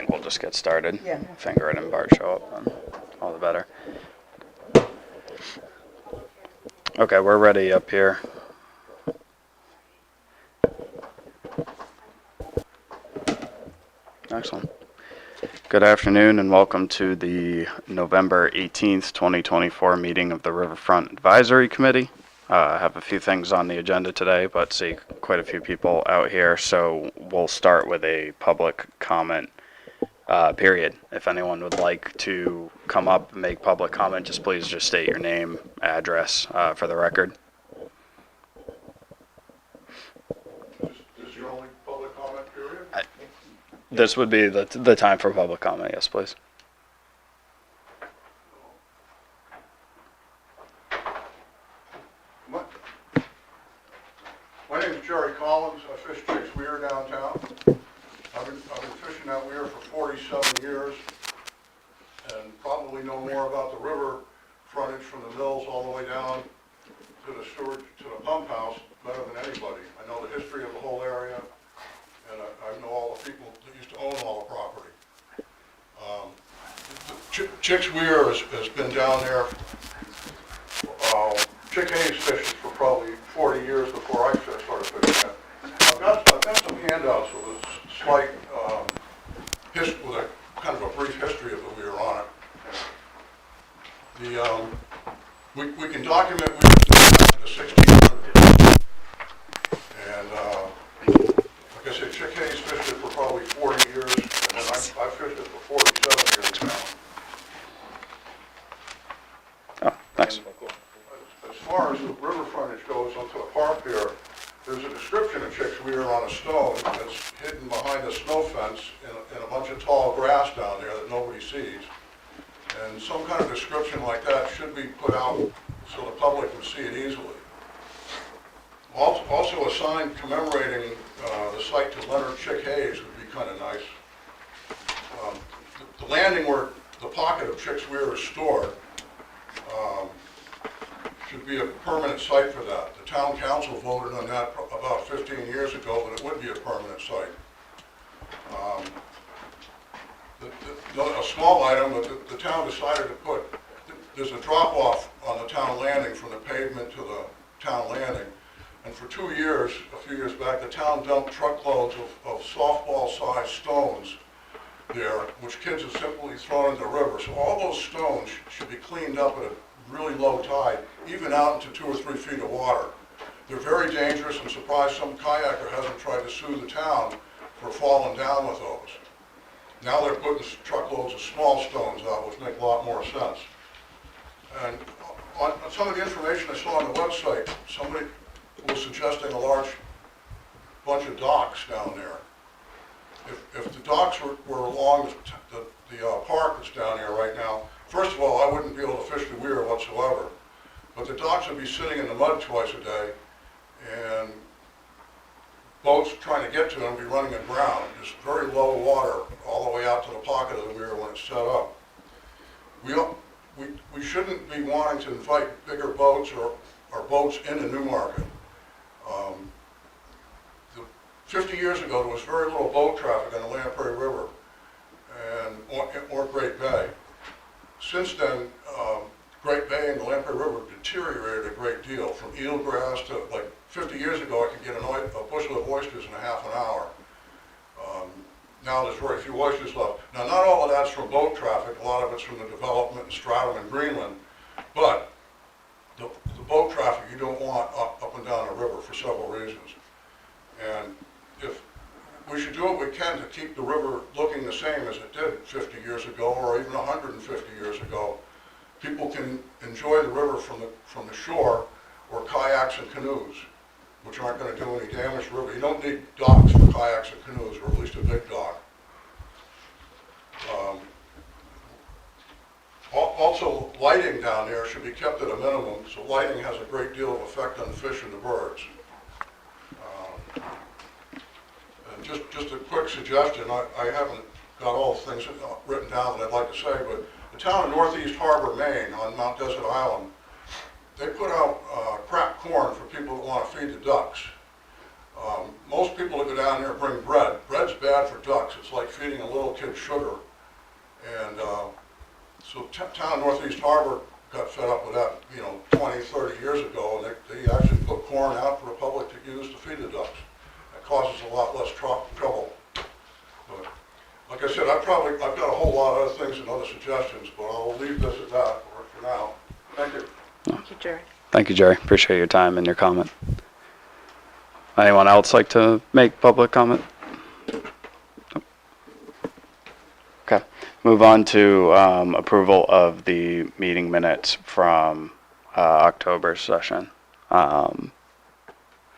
think we'll just get started. Yeah. If Ingrid and Bart show up, then all the better. Okay, we're ready up here. Excellent. Good afternoon and welcome to the November 18th, 2024 meeting of the Riverfront Advisory Committee. I have a few things on the agenda today, but see quite a few people out here, so we'll start with a public comment period. If anyone would like to come up and make public comment, please just state your name, address for the record. Is your only public comment period? This would be the time for public comment, yes, please. My name is Jerry Collins. I fish Chick's Weir downtown. I've been fishing that weir for 47 years and probably know more about the river frontage from the mills all the way down to the storage, to the pump house better than anybody. I know the history of the whole area, and I know all the people that used to own all the property. Chick's Weir has been down there. Chick Hayes fished for probably 40 years before I started fishing it. I've got some handouts with a slight with a kind of a brief history of the weir on it. We can document weir back to the 1600s, and like I said, Chick Hayes fished it for probably 40 years, and then I fished it for 47 years now. Oh, thanks. As far as the river frontage goes onto the park there, there's a description of Chick's Weir on a stone that's hidden behind a snow fence in a bunch of tall grass down there that nobody sees. And some kind of description like that should be put out so the public can see it easily. Also a sign commemorating the site to Leonard Chick Hayes would be kind of nice. The landing where the pocket of Chick's Weir is stored should be a permanent site for that. The town council voted on that about 15 years ago, that it would be a permanent site. A small item, but the town decided to put, there's a drop-off on the town landing from the pavement to the town landing. And for 2 years, a few years back, the town dumped truckloads of softball-sized stones there, which kids have simply thrown in the river. So all those stones should be cleaned up at a really low tide, even out into 2 or 3 feet of water. They're very dangerous. I'm surprised some kayaker hasn't tried to sue the town for falling down with those. Now they're putting truckloads of small stones out, which make a lot more sense. And on some of the information I saw on the website, somebody was suggesting a large bunch of docks down there. If the docks were along the park that's down here right now, first of all, I wouldn't be able to fish the weir whatsoever. But the docks would be sitting in the mud twice a day, and boats trying to get to them would be running aground, just very low water all the way out to the pocket of the weir when it's set up. We shouldn't be wanting to invite bigger boats or boats into Newmarket. 50 years ago, there was very little boat traffic on the Lamprey River or Great Bay. Since then, Great Bay and the Lamprey River deteriorated a great deal. From eelgrass to, like 50 years ago, I could get a bushel of oysters in a half an hour. Now there's very few oysters left. Now not all of that's from boat traffic, a lot of it's from the development in Stratham and Greenland, but the boat traffic you don't want up and down the river for several reasons. And if we should do what we can to keep the river looking the same as it did 50 years ago or even 150 years ago. People can enjoy the river from the shore, or kayaks and canoes, which aren't going to do any damage to the river. You don't need docks for kayaks and canoes, or at least a big dock. Also, lighting down there should be kept at a minimum, so lighting has a great deal of effect on the fish and the birds. And just a quick suggestion, I haven't got all the things written down that I'd like to say, but the town of Northeast Harbor, Maine, on Mount Desert Island, they put out cracked corn for people that want to feed the ducks. most people that go down there bring bread. Bread's bad for ducks. It's like feeding a little kid sugar. And so town of Northeast Harbor got fed up with that, 20, 30 years ago, and they actually put corn out for the public to use to feed the ducks. That causes a lot less trouble. But like I said, I've got a whole lot of other things and other suggestions, but I'll leave this at that for now. Thank you. Thank you, Jerry. Thank you, Jerry. Appreciate your time and your comment. Anyone else like to make public comment? Okay. Move on to approval of the meeting minutes from October session. What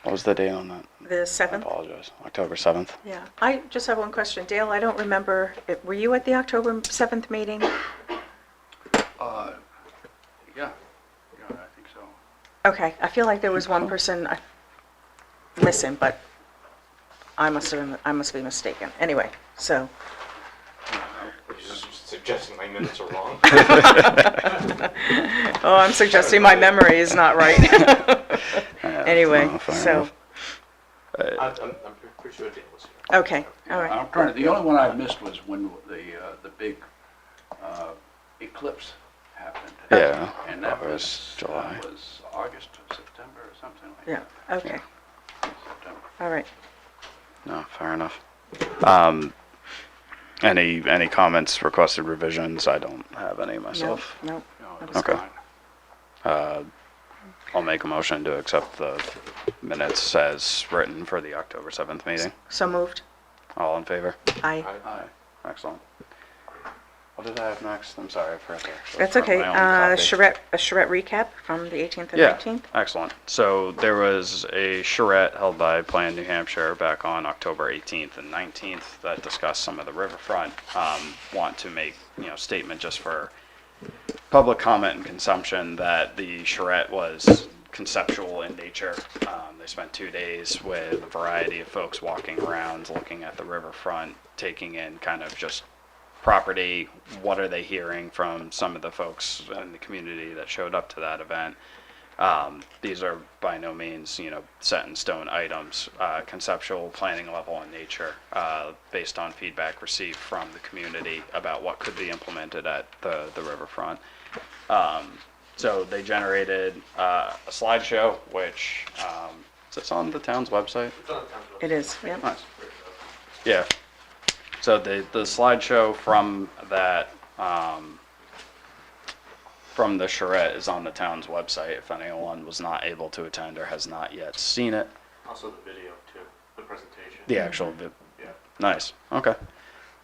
was the date on that? The I 7th? apologize. October 7th. Yeah. I just have one question. Dale, I don't remember, were you at the October 7th meeting? Yeah, I think so. Okay, I feel like there was one person missing, but I must be mistaken. Anyway, so. You're just suggesting my minutes are wrong? Oh, I'm suggesting my memory is not right. Anyway, fair so, enough. I'm pretty sure Dale was here. okay, all right. I'm trying to, the only one I missed was when the big eclipse happened. Yeah, And that that was was July. was August or September or something like Yeah, that. okay, September. all right. No, fair enough. Any comments, requested revisions? I don't have any No, myself. no. No, That it's was Okay. fine. I'll make a motion to accept the minutes as written for the October 7th meeting. So moved. All in favor? Aye. Aye. Excellent. What did I have next? I'm sorry, I forgot to. That's print okay. my own copy. A charrette recap from the 18th and Yeah, 19th. excellent. So there was a charrette held by Plan New Hampshire back on October 18th and 19th that discussed some of the riverfront. Want to make, statement just for public comment and consumption that the charrette was conceptual in nature. They spent 2 days with a variety of folks walking around, looking at the riverfront, taking in kind of just property, what are they hearing from some of the folks in the community that showed up to that event. These are by no means, set in stone items, conceptual planning level in nature, based on feedback received from the community about what could be implemented at the riverfront. So they generated a slideshow, which is this on the town's website? It's on the town's website. It is, yeah. Nice. Yeah. So the slideshow from that from the charrette is on the town's website. If anyone was not able to attend or has not yet seen it, Also the video too, the presentation. the actual Yeah. nice. Okay.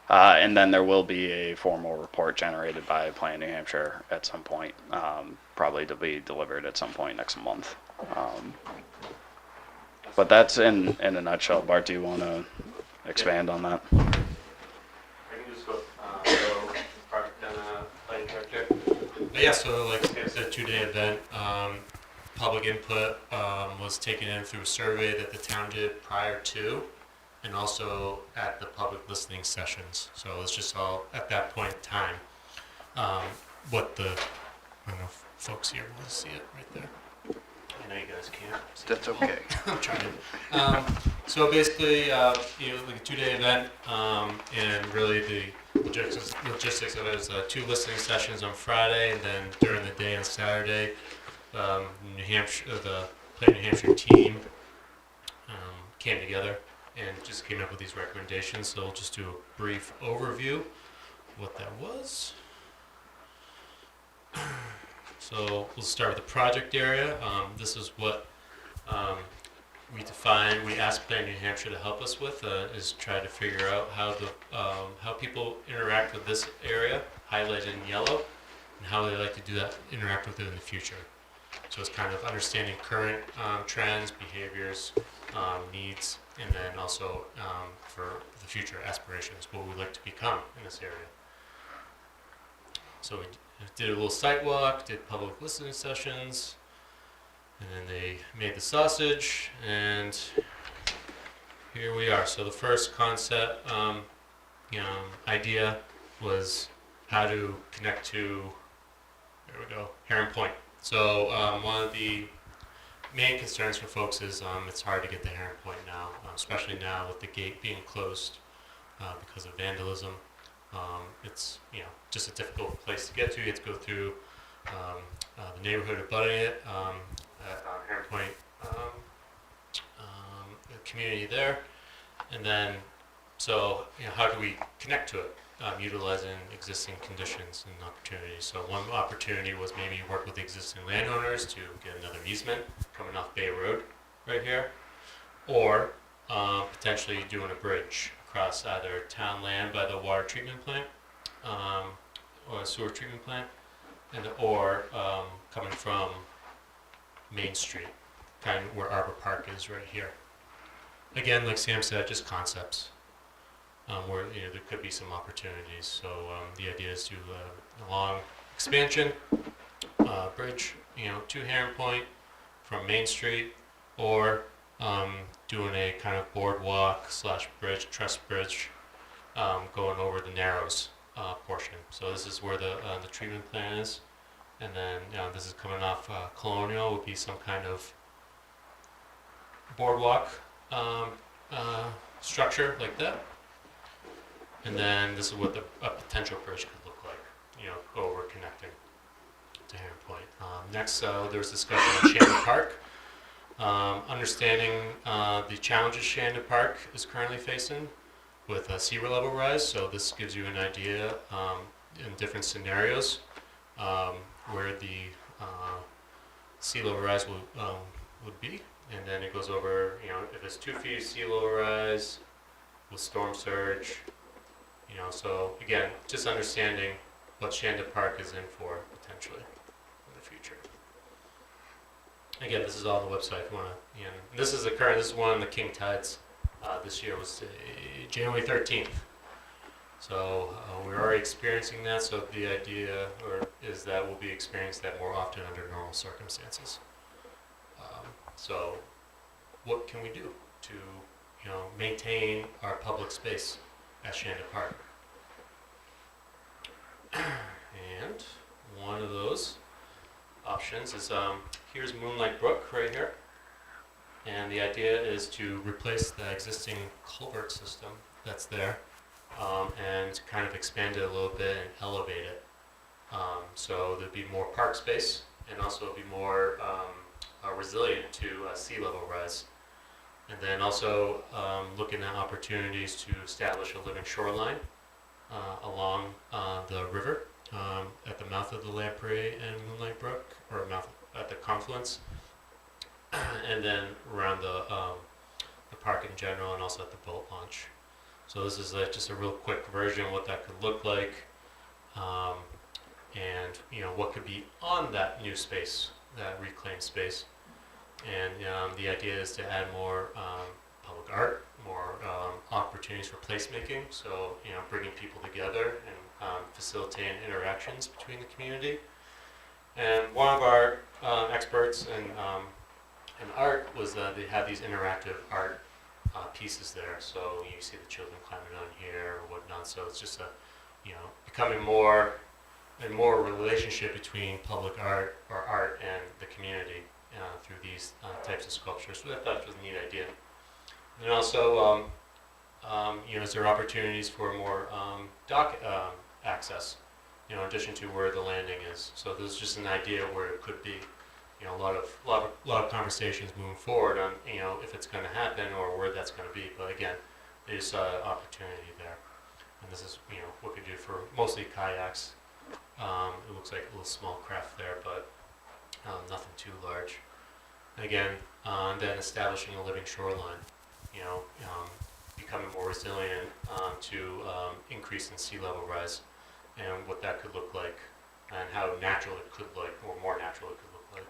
And then there will be a formal report generated by Plan New Hampshire at some point, probably to be delivered at some point next month. But that's in a nutshell. Bart, do you want to expand on that? I can just go project and planning director. But yeah, so like it's a 2-day event. Public input was taken in through a survey that the town did prior to, and also at the public listening sessions. So it's just all at that point in time. What the, I don't know if folks here want to see it right there. I know you guys can't. see That's it. okay. I'm trying. So basically, like a 2-day event, and really the logistics of it is 2 listening sessions on Friday, and then during the day on Saturday, New Hampshire, the Plan New Hampshire team came together and just came up with these recommendations. So we'll just do a brief overview of what that was. So we'll start with the project area. This is what we asked Plan New Hampshire to help us with, is try to figure out how people interact with this area, highlighted in yellow, and how they like to do that, interact with it in the future. So it's kind of understanding current trends, behaviors, needs, and then also for the future aspirations, what we'd like to become in this area. So we did a little site walk, did public listening sessions, and then they made the sausage, and here we are. So the first concept, idea was how to connect to, there we go, Heron Point. So one of the main concerns for folks is it's hard to get to Heron Point now, especially now with the gate being closed because of vandalism. It's just a difficult place to get to. You have to go through the neighborhood abutting it at Heron Point the community there, and then so how do we connect to it? Utilizing existing conditions and opportunities. So one opportunity was maybe work with the existing landowners to get another easement coming off Bay Road right here, or potentially doing a bridge across either town land by the water treatment plant or a sewer treatment plant, or coming from Main Street, kind of where Arbor Park is right here. Again, like Sam said, just concepts. Where there could be some opportunities. So the idea is to along expansion bridge, to Heron Point from Main Street, or doing a kind of boardwalk / bridge, truss bridge, going over the Narrows portion. So this is where the treatment plant is, and then this is coming off Colonial. Would be some kind of boardwalk structure like that. And then this is what a potential bridge could look like, over connecting to Heron Point. Next, there was discussion on Shandon Park. Understanding the challenges Shandon Park is currently facing with sea level rise. So this gives you an idea in different scenarios where the sea level rise would be. And then it goes over, if it's 2 feet of sea level rise with storm surge. So again, just understanding what Shandon Park is in for potentially in the future. Again, this is all on the website if you want to. This is this is one of the king tides. This year was January 13th. So we're already experiencing that. So the idea is that we'll be experiencing that more often under normal circumstances. So what can we do to maintain our public space at Shandon Park? And one of those options is here's Moonlight Brook right here, and the idea is to replace the existing culvert system that's there and kind of expand it a little bit and elevate it. So there'd be more park space, and also be more resilient to sea level rise. And then also looking at opportunities to establish a living shoreline along the river at the mouth of the Lamprey and Moonlight Brook, or at the confluence, and then around the park in general, and also at the boat launch. So this is just a real quick version of what that could look like, and what could be on that new space, that reclaimed space. And the idea is to add more public art, more opportunities for placemaking. So bringing people together and facilitating interactions between the community. And one of our experts in art was they had these interactive art pieces there. So you see the children climbing on here or whatnot. So it's just becoming more and more relationship between public art or art and the community through these types of sculptures. So I thought it was a neat idea. And also, is there opportunities for more dock access, in addition to where the landing is. So this is just an idea where it could be, a lot of conversations moving forward on, if it's going to happen or where that's going to be. But again, there's opportunity there. And this is, what we could do for mostly kayaks. It looks like a little small craft there, but nothing too large. And again, then establishing a living shoreline, becoming more resilient to increase in sea level rise, and what that could look like, and how natural it could look, or more natural it could look like.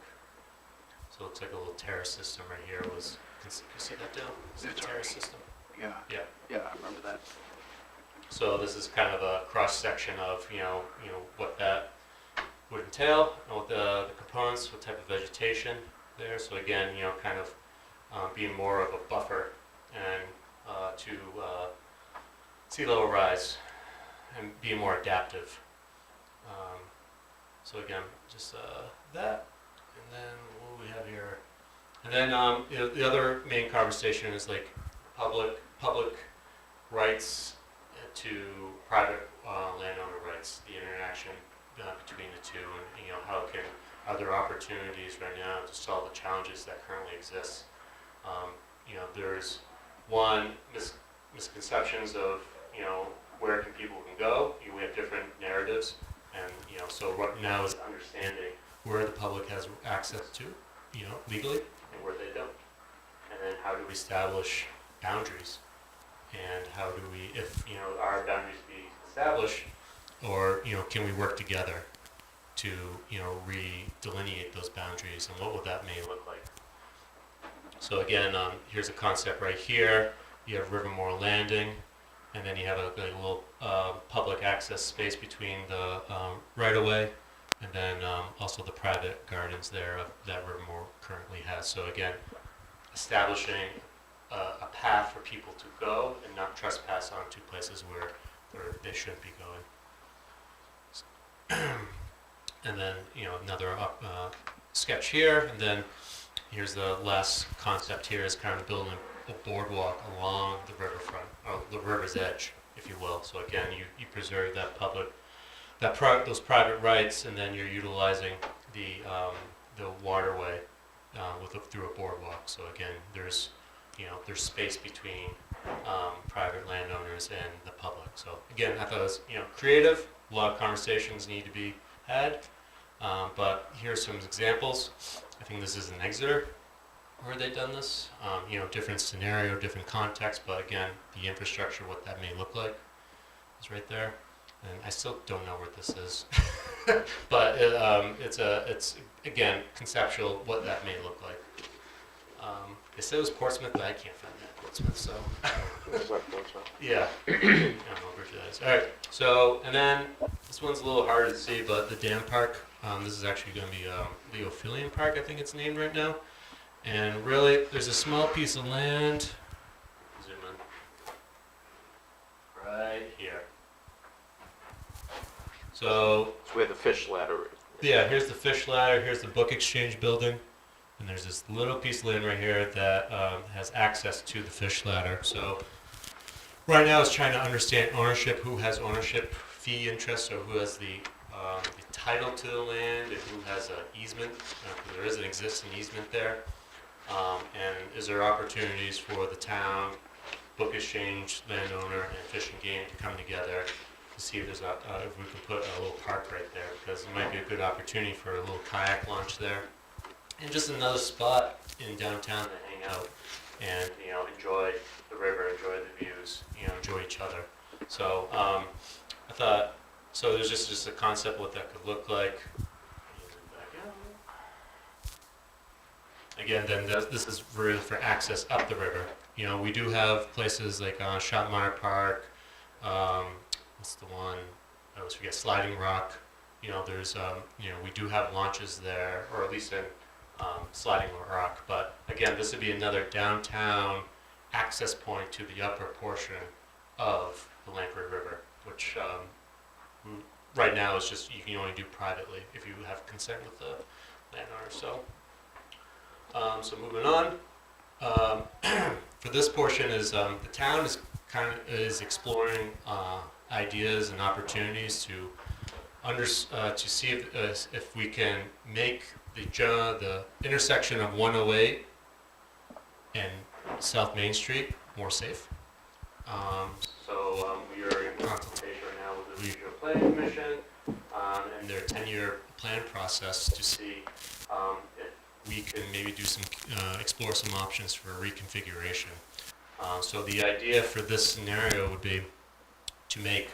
So it looks like a little terrace system right here was, you see that, Dale? Is it a terrace system? Yeah, Yeah. yeah, I remember that. So this is kind of a cross section of what that would entail, and what the components, what type of vegetation there. So again, kind of being more of a buffer and to sea level rise, and being more adaptive. So again, just that, and then what do we have here? And then the other main conversation is like public rights to private landowner rights, the interaction between the two, and how are there opportunities right now to solve the challenges that currently exist. There's one misconceptions of where people can go. We have different narratives, and so right now is understanding where the public has access to, legally, and where they don't, and then how do we establish boundaries, and how do we, if our boundaries be established, or can we work together to redelineate those boundaries, and what would that may look like? So again, here's a concept right here. You have Rivermore Landing, and then you have a little public access space between the right-of-way, and then also the private gardens there that Rivermore currently has. So again, establishing a path for people to go and not trespass onto places where they shouldn't be going. And then another sketch here, and then here's the last concept here is kind of building a boardwalk along the riverfront, or the river's edge, if you will. So again, you preserve those private rights, and then you're utilizing the waterway through a boardwalk. So again, there's space between private landowners and the public. So again, I thought it was creative. A lot of conversations need to be had, but here's some examples. I think this is in Exeter where they've done this. Different scenario, different context, but again, the infrastructure, what that may look like, is right there. And I still don't know where this is, but it's again conceptual what that may look like. They said it was Portsmouth, but I can't find that Portsmouth. So yeah, I don't know where that is. All right. So and then this one's a little harder to see, but the dam park. This is actually going to be Leophilian Park, I think it's named right now. And really, there's a small piece of land. Zoom in. Right here. So It's where the fish ladder is. yeah, here's the fish ladder, here's the book exchange building, and there's this little piece of land right here that has access to the fish ladder. So right now it's trying to understand ownership, who has ownership, fee interest, or who has the title to the land, and who has an easement. There is an existing easement there. And is there opportunities for the town, book exchange, landowner, and Fish and Game to come together to see if there's if we can put a little park right there, because it might be a good opportunity for a little kayak launch there, and just another spot in downtown to hang out and enjoy the river, enjoy the views, enjoy each other. So I thought there's just a concept what that could look like. Again, then this is really for access up the river. We do have places like Shotmeyer Park. What's the one? I always forget. Sliding Rock. There's we do have launches there, or at least in Sliding Rock. But again, this would be another downtown access point to the upper portion of the Lamprey River, which right now is just you can only do privately if you have consent with the landowner. So moving on, for this portion is the town is exploring ideas and opportunities to see if we can make the intersection of 108 and South Main Street more safe. We are in consultation right now with the Regional Planning Commission and their 10-year plan process to see if we can maybe explore some options for reconfiguration. So the idea for this scenario would be to make,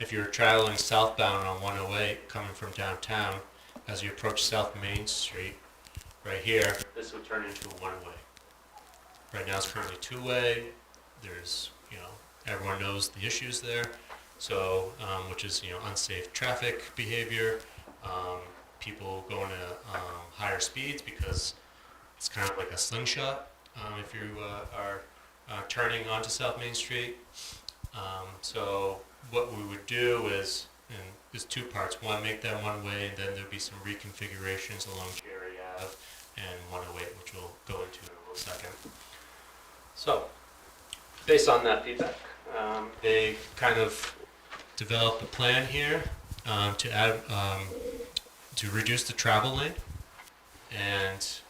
if you're traveling southbound on 108 coming from downtown, as you approach South Main Street, right here, this would turn into a one-way. Right now it's currently two-way. There's, everyone knows the issues there. So, which is, unsafe traffic behavior, people going to higher speeds because it's kind of like a slingshot if you are turning onto South Main Street. So what we would do is, and there's two parts. One, make that one way, and then there'd be some reconfigurations along Cherry Ave and 108, which we'll go into in a little second. So, based on that feedback, they kind of developed a plan here to add to reduce the travel lane and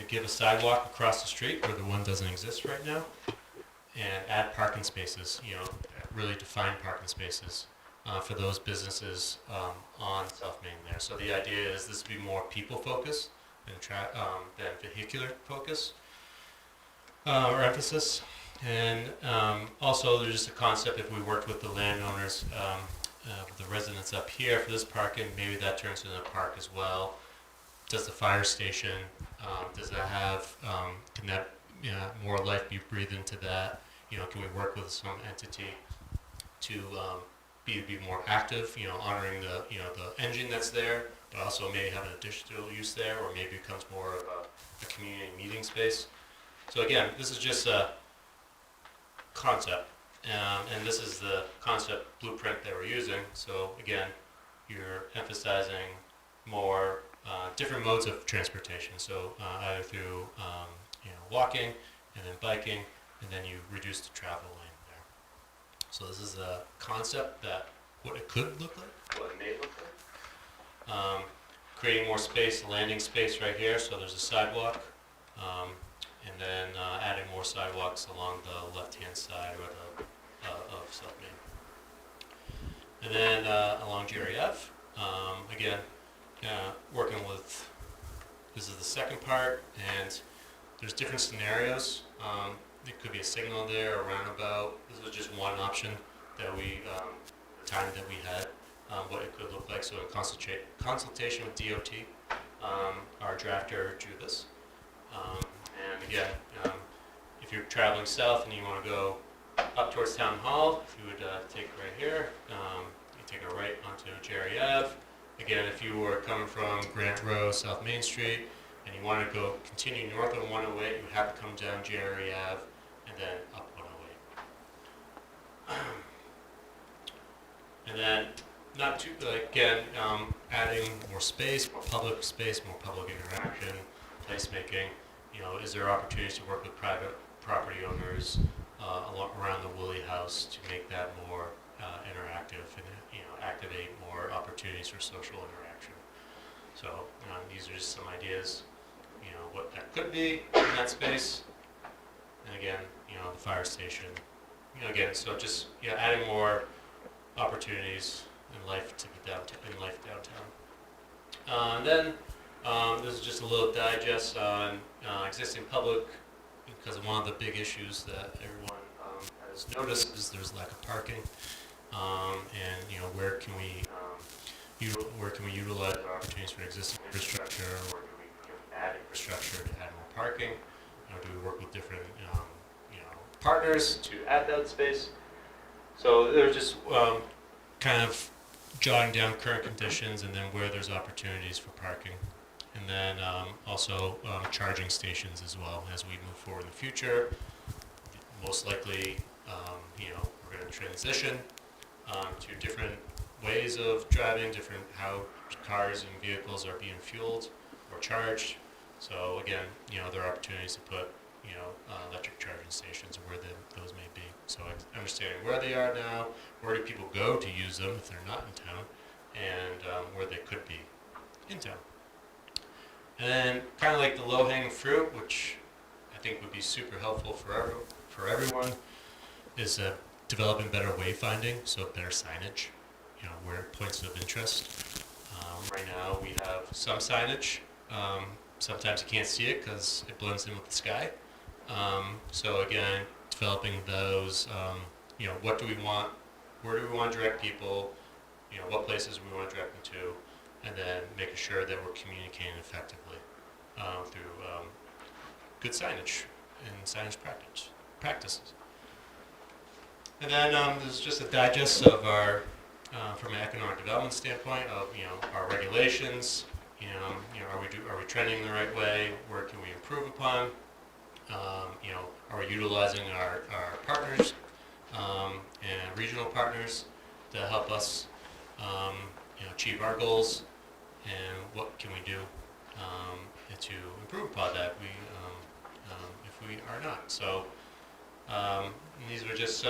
give a sidewalk across the street where the one doesn't exist right now, and add parking spaces. Really define parking spaces for those businesses on South Main there. So the idea is this to be more people focused than vehicular focus or emphasis. And also there's just a concept, if we worked with the landowners, the residents up here for this parking, maybe that turns into a park as well. Does the fire station, does that have, can that more life be breathed into that? Can we work with some entity to be more active, honoring the engine that's there, but also maybe have an additional use there, or maybe it becomes more of a community meeting space. So again, this is just a concept, and this is the concept blueprint that we're using. So again, you're emphasizing more different modes of transportation. So either through walking and then biking, and then you reduce the travel lane there. So this is a concept that what it could look like, what it may look like. Creating more space, landing space right here. So there's a sidewalk. And then adding more sidewalks along the left-hand side of South Main. And then along Jerry Ave, again, working with, this is the second part, and there's different scenarios. There could be a signal there, a roundabout. This was just one option that we, the time that we had, what it could look like. So in consultation with DOT, our drafter drew this. And again, if you're traveling south and you want to go up towards Town Hall, you would take right here, you take a right onto Jerry Ave. Again, if you were coming from Grant Row, South Main Street, and you want to continue north on 108, you would have to come down Jerry Ave and then up 108. And then, not too, again, adding more space, more public interaction, placemaking. Is there opportunities to work with private property owners around the Woolley House to make that more interactive and activate more opportunities for social interaction? So these are just some ideas, what that could be in that space. And again, the fire station. Again, so just adding more opportunities in life to the downtown. And then this is just a little digest on existing public, because one of the big issues that everyone has noticed is there's lack of parking, and where can we utilize our opportunities for existing infrastructure, or can we add infrastructure to add more parking? Do we work with different partners to add that space? So they're just kind of jotting down current conditions and then where there's opportunities for parking. And then also charging stations as well as we move forward in the future. Most likely, we're going to transition to different ways of driving, different how cars and vehicles are being fueled or charged. So again, there are opportunities to put electric charging stations where those may be. So understanding where they are now, where do people go to use them if they're not in town, and where they could be in town. And then kind of like the low-hanging fruit, which I think would be super helpful for everyone, is developing better wayfinding, so better signage, where points of interest. Right now we have some signage. Sometimes you can't see it because it blends in with the sky. So again, developing those, what do we want, where do we want to direct people, what places we want to direct them to, and then making sure that we're communicating effectively through good signage and signage practices. And then there's just a digest of our, from an economic development standpoint, of our regulations. Are we trending the right way? Where can we improve upon? Are we utilizing our partners and regional partners to help us achieve our goals? And what can we do and to improve upon that if we are not. So these were just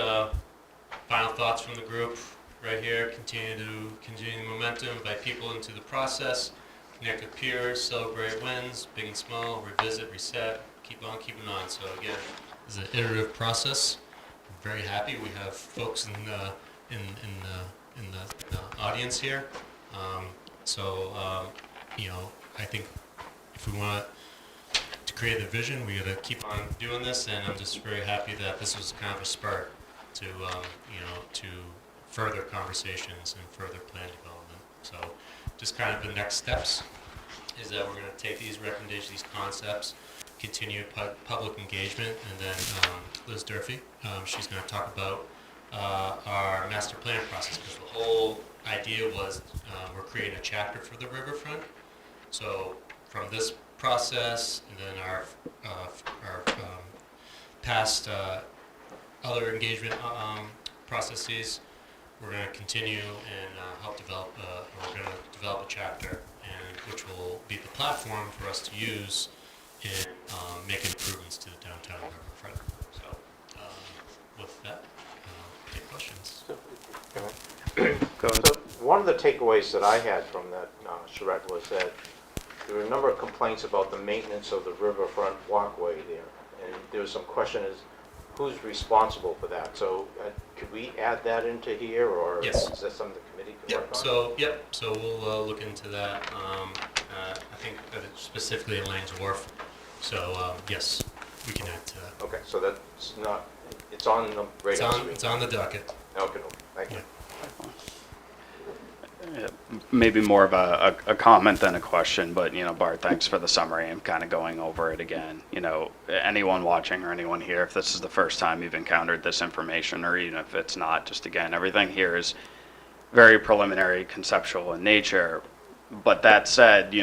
final thoughts from the group right here. Continue the momentum, invite people into the process, connect with peers, celebrate wins, big and small, revisit, reset, keep on keeping on. So again, this is an iterative process. I'm very happy we have folks in the audience here. I think if we want to create the vision, we got to keep on doing this, and I'm just very happy that this was kind of a spur to to further conversations and further plan development. So just kind of the next steps is that we're going to take these recommendations, these concepts, continue public engagement, and then Liz Durfee, she's going to talk about our master plan process, because the whole idea was we're creating a chapter for the Riverfront. So from this process, and then our past other engagement processes, we're going to continue and help develop. We're going to develop a chapter, and which will be the platform for us to use in making improvements to the downtown Riverfront. So, with that, take questions. Go ahead. So one of the takeaways that I had from that charrette was that there were a number of complaints about the maintenance of the riverfront walkway there. And there was some question as who's responsible for that. So could we add that into here, or Yes. is that something the committee can work on? So we'll look into that. I think that it's specifically in Lane's Wharf. So yes, we can add to that. Okay, so that's not, it's on the radar screen. It's on the docket. Okay, thank you. Yeah. Maybe more of a comment than a question, but, Bart, thanks for the summary and kind of going over it again. Anyone watching or anyone here, if this is the first time you've encountered this information, or even if it's not, just again, everything here is very preliminary, conceptual in nature. But that said,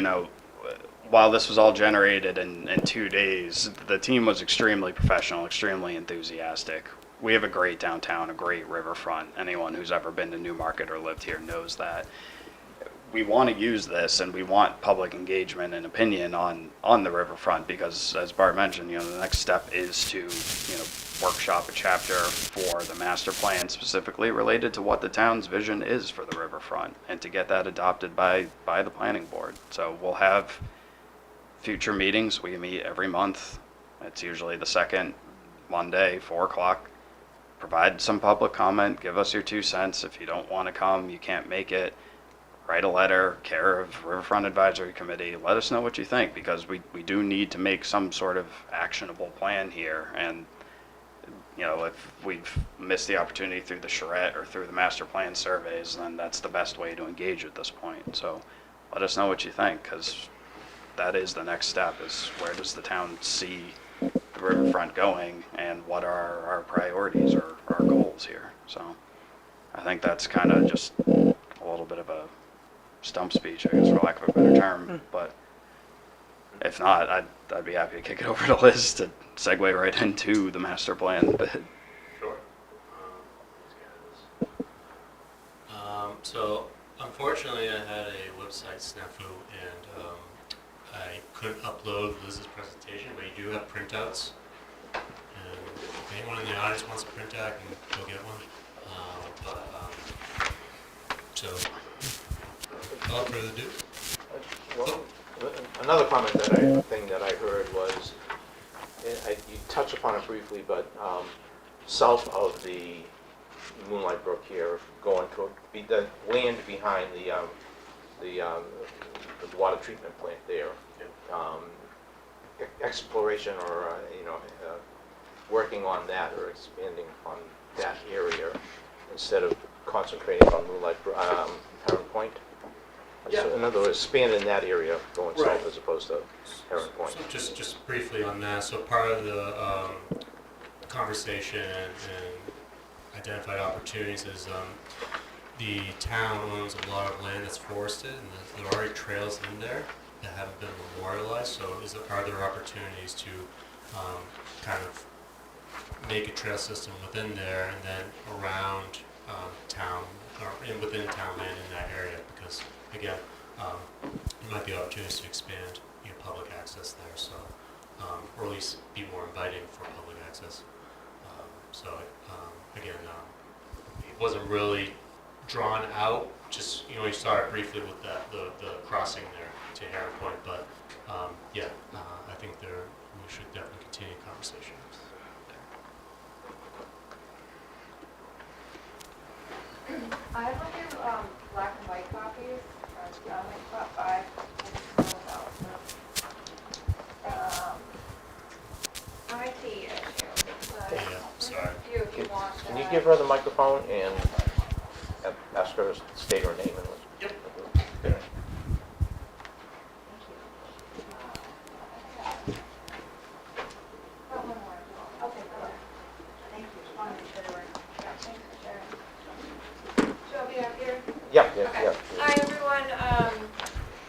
while this was all generated in 2 days, the team was extremely professional, extremely enthusiastic. We have a great downtown, a great riverfront. Anyone who's ever been to Newmarket or lived here knows that. We want to use this, and we want public engagement and opinion on the riverfront, because, as Bart mentioned, the next step is to, workshop a chapter for the master plan specifically related to what the town's vision is for the riverfront, and to get that adopted by the planning board. So we'll have future meetings. We meet every month. It's usually the second Monday, 4 o'clock. Provide some public comment, give us your 2 cents. If you don't want to come, you can't make it, write a letter, care of Riverfront Advisory Committee. Let us know what you think, because we do need to make some sort of actionable plan here. And, if we've missed the opportunity through the charrette or through the master plan surveys, then that's the best way to engage at this point. So let us know what you think, because that is the next step, is where does the town see the riverfront going, and what are our priorities or our goals here. So I think that's kind of just a little bit of a stump speech, I guess, for lack of a better term. But if not, I'd be happy to kick it over to Liz to segue right into the master plan. Sure. So unfortunately, I had a website snafu, and I couldn't upload Liz's presentation, but you do have printouts. And if anyone in the audience wants a printout, can go get one. So, without further ado. Well, another thing that I heard was, you touched upon it briefly, but south of the Moonlight Brook here, going to the land behind the water treatment plant there. Exploration, or working on that, or expanding on that area instead of concentrating on Moonlight Heron Point. Yeah. So in other words, expanding that area going Right. south as opposed to Heron Point. So just briefly on that, so part of the conversation and identified opportunities is the town owns a lot of land that's forested, and there are already trails in there that haven't been memorialized. So are there opportunities to kind of make a trail system within there, and then around town, or within town land in that area? Because again, there might be opportunities to expand access there, so, or at least be more inviting for public access. Again, it wasn't really drawn out, just, you saw it briefly with the crossing there to Heron Point, but, I think we should definitely continue conversations. I have a few black and white copies. I only bought 5. I just know about the IT issue. But Yeah, sorry. if you want Can you that. give her the microphone and ask her to state her name and what? Yep. Okay. Oh, one more. Okay, go ahead. Thank you. Just wanted to make sure they were. Yeah, thanks for sharing. Should I be up here? Yeah, Okay. yeah. Hi, everyone.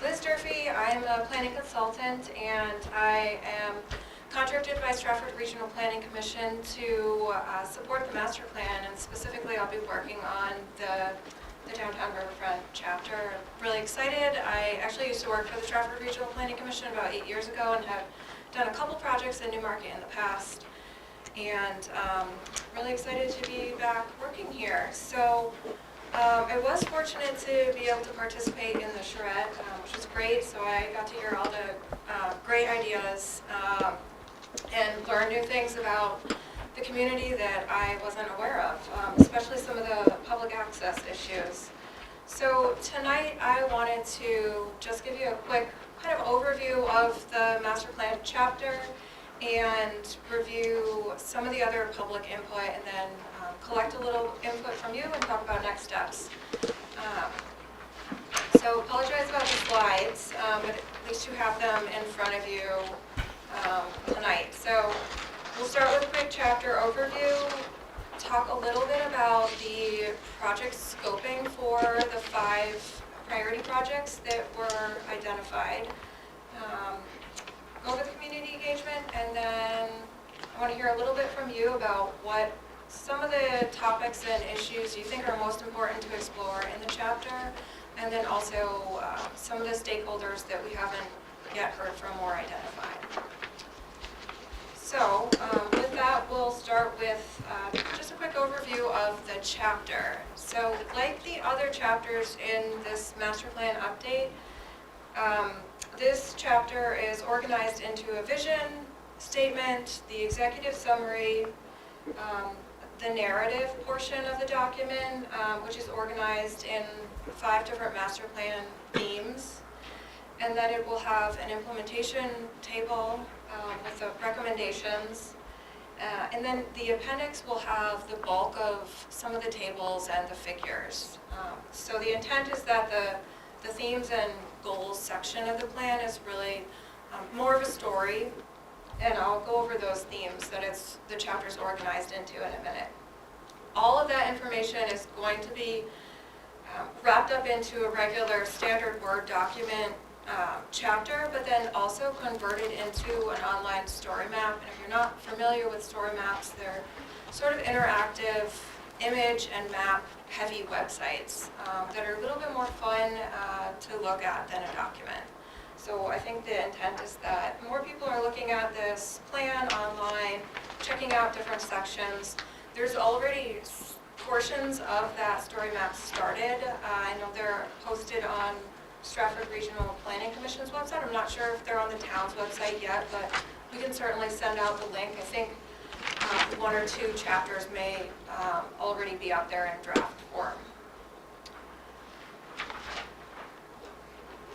Liz Durfee. I'm a planning consultant, and I am contracted by Stratford Regional Planning Commission to support the master plan, and specifically I'll be working on the downtown Riverfront chapter. I'm really excited. I actually used to work for the Stratford Regional Planning Commission about 8 years ago and have done a couple projects in Newmarket in the past. And really excited to be back working here. So I was fortunate to be able to participate in the charrette, which was great. So I got to hear all the great ideas and learn new things about the community that I wasn't aware of, especially some of the public access issues. So tonight I wanted to just give you a quick kind of overview of the master plan chapter and review some of the other public input, and then collect a little input from you and talk about next steps. So apologize about the slides, but at least you have them in front of you tonight. So we'll start with a quick chapter overview, talk a little bit about the project scoping for the 5 priority projects that were identified, go over the community engagement, and then I want to hear a little bit from you about what some of the topics and issues you think are most important to explore in the chapter, and then also some of the stakeholders that we haven't yet heard from or identified. So with that, we'll start with just a quick overview of the chapter. So like the other chapters in this master plan update, this chapter is organized into a vision statement, the executive summary, the narrative portion of the document, which is organized in 5 different master plan themes, and then it will have an implementation table with the recommendations, and then the appendix will have the bulk of some of the tables and the figures. So the intent is that the themes and goals section of the plan is really more of a story, and I'll go over those themes that the chapter's organized into in a minute. All of that information is going to be wrapped up into a regular standard Word document chapter, but then also converted into an online story map. And if you're not familiar with story maps, they're sort of interactive image and map heavy websites that are a little bit more fun to look at than a document. So I think the intent is that more people are looking at this plan online, checking out different sections. There's already portions of that story map started. I know they're posted on Stratford Regional Planning Commission's website. I'm not sure if they're on the town's website yet, but we can certainly send out the link. I think 1 or 2 chapters may already be out there in draft form.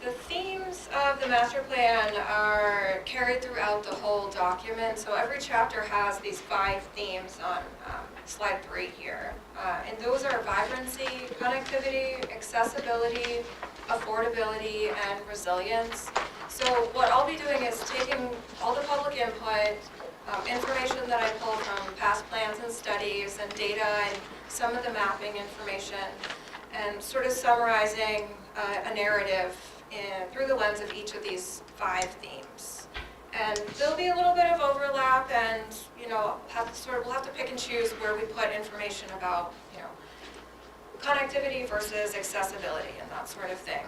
The themes of the master plan are carried throughout the whole document. So every chapter has these 5 themes on slide 3 here. And those are vibrancy, connectivity, accessibility, affordability, and resilience. So what I'll be doing is taking all the public input, information that I pulled from past plans and studies and data and some of the mapping information, and sort of summarizing a narrative through the lens of each of these 5 themes. And there'll be a little bit of overlap, and we'll have to pick and choose where we put information about connectivity versus accessibility and that sort of thing.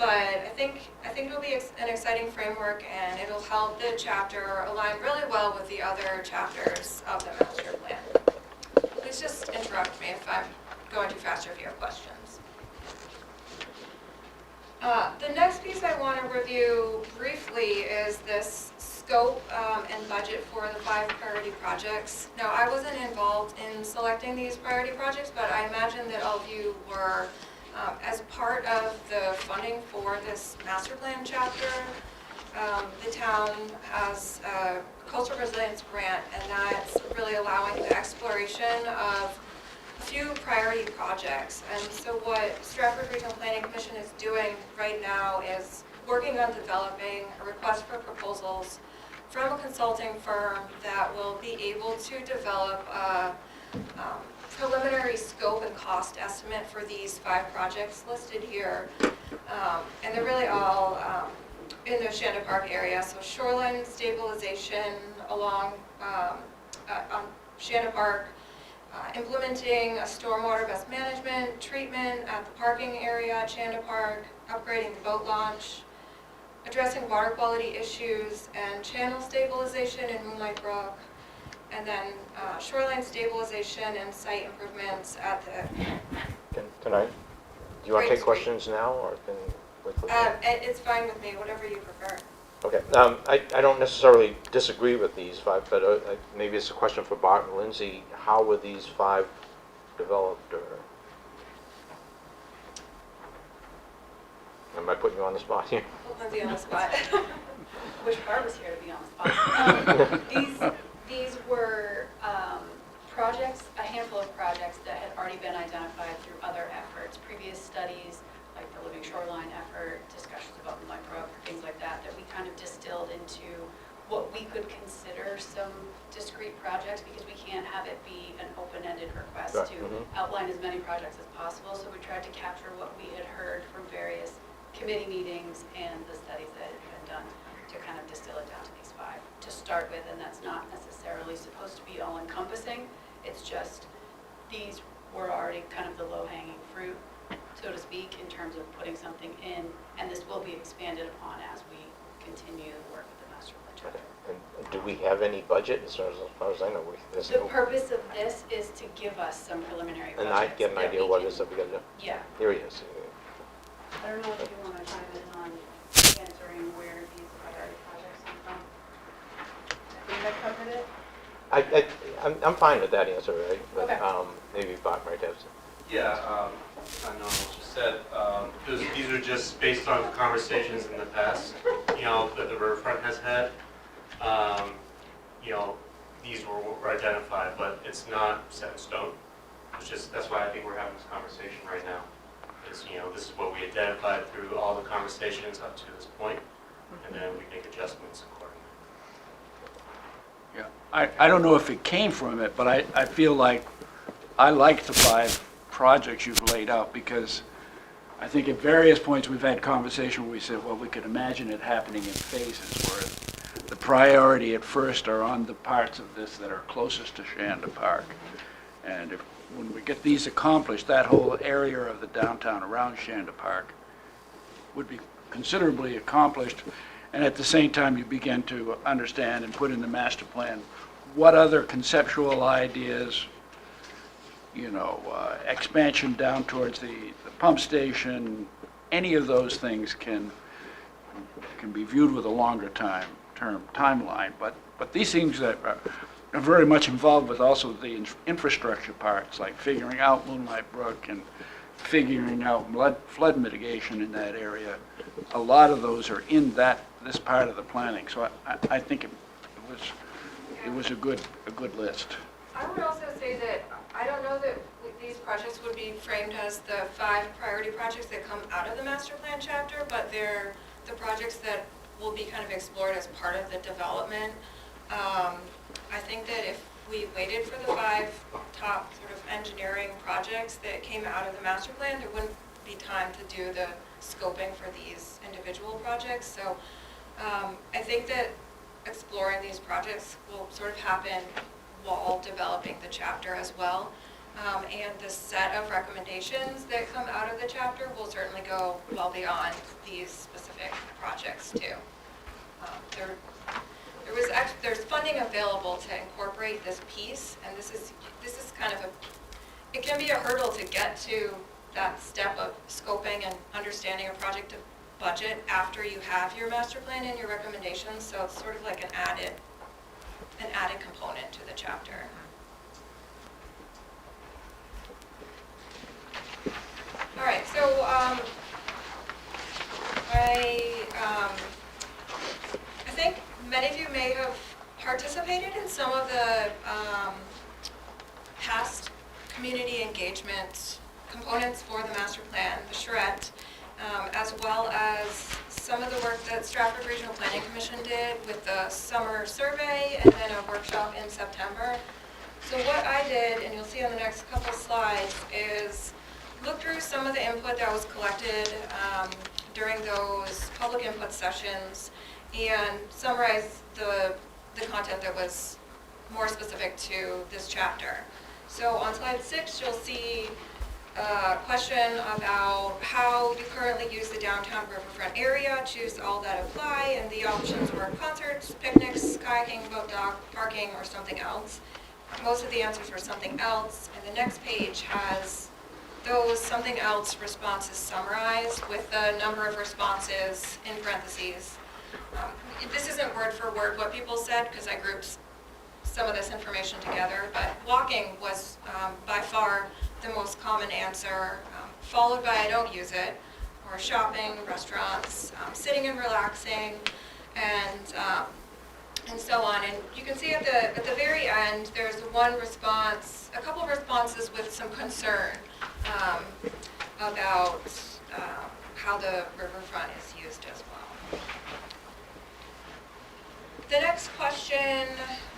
but I think it'll be an exciting framework, and it'll help the chapter align really well with the other chapters of the master plan. Please just interrupt me if I'm going too fast or if you have questions. The next piece I want to review briefly is this scope and budget for the 5 priority projects. Now, I wasn't involved in selecting these priority projects, but I imagine that all of you were. As part of the funding for this master plan chapter, the town has a coastal resilience grant, and that's really allowing the exploration of a few priority projects. And so what Stratford Regional Planning Commission is doing right now is working on developing a request for proposals from a consulting firm that will be able to develop a preliminary scope and cost estimate for these 5 projects listed here. And they're really all in the Shanda Park area. So shoreline stabilization along on Shanda Park, implementing a stormwater best management treatment at the parking area at Shanda Park, upgrading the boat launch, addressing water quality issues and channel stabilization in Moonlight Brook, and then shoreline stabilization and site improvements at the... Can I, do you want to Great take questions now, or can quickly? It's fine with me, whatever you prefer. Okay, I don't necessarily disagree with these 5, but maybe it's a question for Bart and Lindsay. How were these 5 developed, or? Am I putting you on the spot here? Put Lindsay on the spot. Wish Barb was here to be on the spot. These were projects, a handful of projects that had already been identified through other efforts, previous studies, like the Living Shoreline effort, discussions about Moonlight Brook, things like that, that we kind of distilled into what we could consider some discrete projects, because we can't have it be an open-ended request Right. to outline as many projects as possible. So we tried to capture what we had heard from various committee meetings and the studies that had been done to kind of distill it down to these 5 to start with. And that's not necessarily supposed to be all-encompassing. It's just these were already kind of the low-hanging fruit, so to speak, in terms of putting something in, and this will be expanded upon as we continue the work with the master plan chapter. And do we have any budget? As far as I know, there's The no. purpose of this is to give us some preliminary And budgets. I get an that idea we what it can- is that we got to do. Yeah. Here he is. I don't know if you want to chime in on answering where these priority projects come from. I think I covered it. I'm fine with that answer, right? But Okay. maybe Bart might have some. Yeah, I know what you said. These are just based on conversations in the past, that the Riverfront has had. These were identified, but it's not set in stone. That's why I think we're having this conversation right now. This is what we identified through all the conversations up to this point, and then we make adjustments accordingly. Yeah, I don't know if it came from it, but I feel like I like the 5 projects you've laid out, because I think at various points we've had conversation where we said, well, we could imagine it happening in phases, where the priority at first are on the parts of this that are closest to Shanda Park. And when we get these accomplished, that whole area of the downtown around Shanda Park would be considerably accomplished. And at the same time, you begin to understand and put in the master plan what other conceptual ideas, expansion down towards the pump station, any of those things can be viewed with a longer term timeline. But these things that are very much involved with also the infrastructure parts, like figuring out Moonlight Brook and figuring out flood mitigation in that area. A lot of those are in this part of the planning. So I think it was a good list. I would also say that I don't know that these projects would be framed as the 5 priority projects that come out of the master plan chapter, but they're the projects that will be kind of explored as part of the development. I think that if we waited for the 5 top sort of engineering projects that came out of the master plan, there wouldn't be time to do the scoping for these individual projects. So I think that exploring these projects will sort of happen while developing the chapter as well. And the set of recommendations that come out of the chapter will certainly go well beyond these specific projects too. There's funding available to incorporate this piece, and this is kind of it can be a hurdle to get to that step of scoping and understanding a project budget after you have your master plan and your recommendations, so it's sort of like an added component to the chapter. All right, so I think many of you may have participated in some of the past community engagement components for the master plan, the charrette, as well as some of the work that Stratford Regional Planning Commission did with the summer survey and then a workshop in September. So what I did, and you'll see on the next couple slides, is look through some of the input that was collected during those public input sessions and summarize the content that was more specific to this chapter. So on slide 6, you'll see a question about how you currently use the downtown Riverfront area. Choose all that apply, and the options were concerts, picnics, kayaking, boat dock, parking, or something else. Most of the answers were something else, and the next page has those something else responses summarized with the number of responses in parentheses. This isn't word for word what people said because I grouped some of this information together, but walking was by far the most common answer, followed by I don't use it, or shopping, restaurants, sitting and relaxing, and so on. And you can see at the very end, there's one response, a couple responses with some concern about how the riverfront is used as well. The next question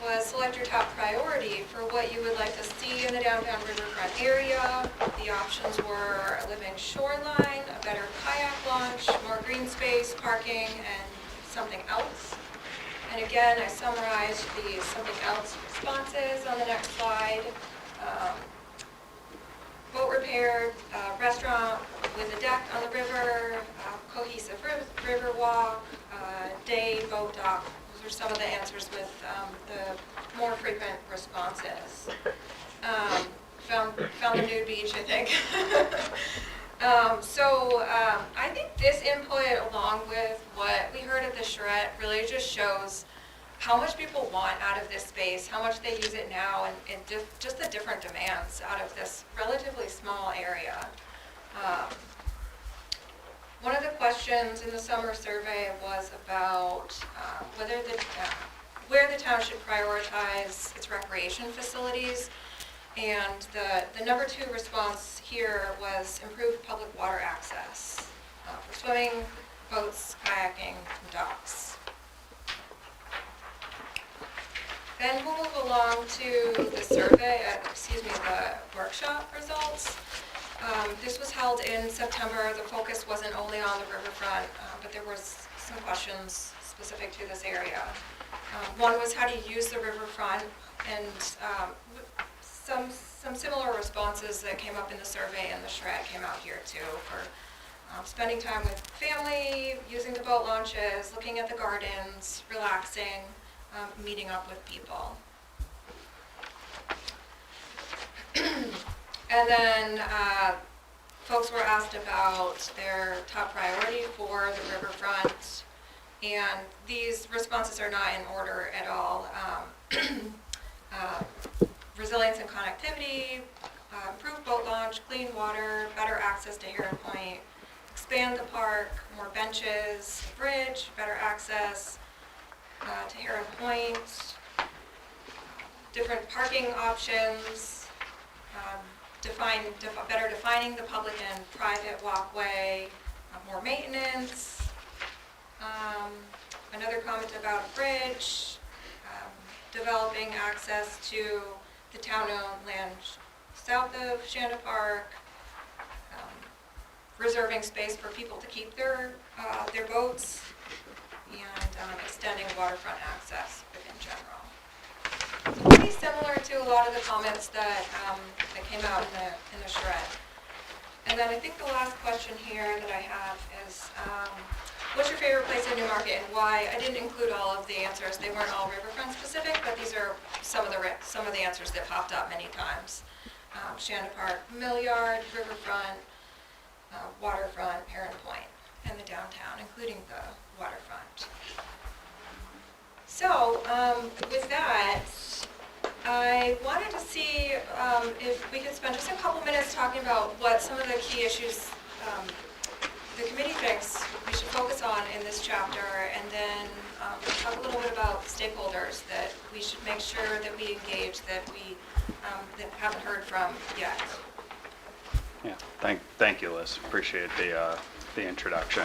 was select your top priority for what you would like to see in the downtown riverfront area. The options were a living shoreline, a better kayak launch, more green space, parking, and something else. And again, I summarized the something else responses on the next slide. Boat repair, restaurant with a deck on the river, cohesive river walk, day boat dock. Those are some of the answers with the more frequent responses. Found the nude beach, I think. I think this input, along with what we heard at the charrette, really just shows how much people want out of this space, how much they use it now, and just the different demands out of this relatively small area. One of the questions in the summer survey was about where the town should prioritize its recreation facilities. And the number 2 response here was improved public water access for swimming, boats, kayaking, and docks. Then we'll move along to the survey, the workshop results. This was held in September. The focus wasn't only on the riverfront, but there was some questions specific to this area. One was how to use the riverfront, and some similar responses that came up in the survey and the charrette came out here too, for spending time with family, using the boat launches, looking at the gardens, relaxing, meeting up with people. And then folks were asked about their top priority for the riverfront, and these responses are not in order at all. Resilience and connectivity, improved boat launch, clean water, better access to Heron Point, expand the park, more benches, bridge, better access to Heron Point, different parking options, better defining the public and private walkway, more maintenance. Another comment about a bridge, developing access to the town-owned land south of Shanda Park, reserving space for people to keep their boats, and extending waterfront access in general. it's pretty similar to a lot of the comments that, that came out in the charrette. And then I think the last question here that I have is, what's your favorite place in Newmarket and why? I didn't include all of the answers. They weren't all Riverfront specific, but these are some of the answers that popped up many times. Shannon Park, Mill Yard, Riverfront, Waterfront, Heron Point, and the downtown, including the waterfront. So, with that, I wanted to see if we could spend just a couple minutes talking about what some of the key issues the committee thinks we should focus on in this chapter, and then talk a little bit about stakeholders that we should make sure that we engage, that we that haven't heard from yet. Yeah, thank you, Liz. Appreciate the introduction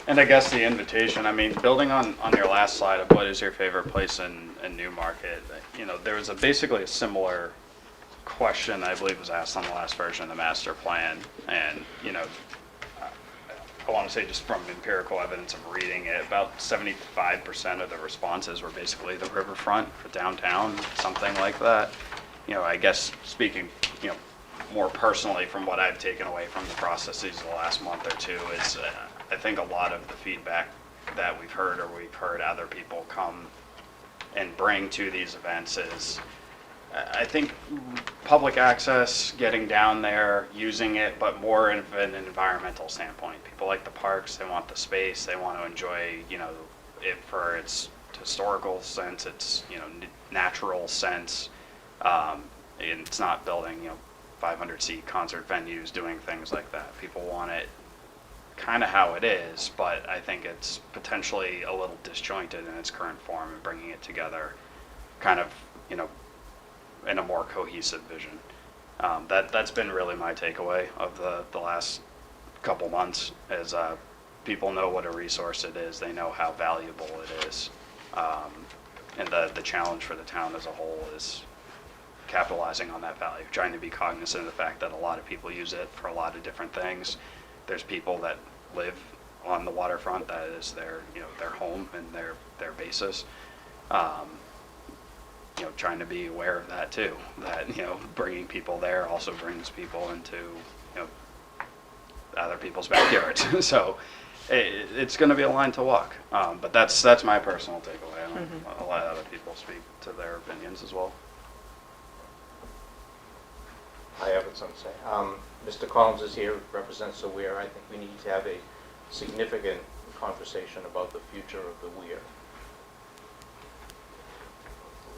and I guess the invitation. I mean, building on your last slide of what is your favorite place in Newmarket, you know, there was basically a similar question I believe was asked on the last version of the master plan, and you know, I want to say just from empirical evidence of reading it, about 75% of the responses were basically the riverfront for downtown, something like that. You know, I guess speaking, you know, more personally from what I've taken away from the processes the last month or two is I think a lot of the feedback that we've heard or we've heard other people come and bring to these events is I think public access, getting down there, using it, but more of an environmental standpoint. People like the parks, they want the space, they want to enjoy, you know, it for its historical sense, its, you know, natural sense. And it's not building, you know, 500-seat concert venues, doing things like that. People want it kind of how it is, but I think it's potentially a little disjointed in its current form, and bringing it together kind of, you know, in a more cohesive vision. That's been really my takeaway of the last couple months is people know what a resource it is, they know how valuable it is, and the challenge for the town as a whole is capitalizing on that value, trying to be cognizant of the fact that a lot of people use it for a lot of different things. There's people that live on the waterfront, that is their, you know, their home and their basis. You know, trying to be aware of that too, that, you know, bringing people there also brings people into, you know, other people's backyards. So it's going to be a line to walk. But that's my personal takeaway. I don't I'll let other people speak to their opinions as well. I have something to say. Mr. Collins is here, represents the Weir. I think we need to have a significant conversation about the future of the Weir.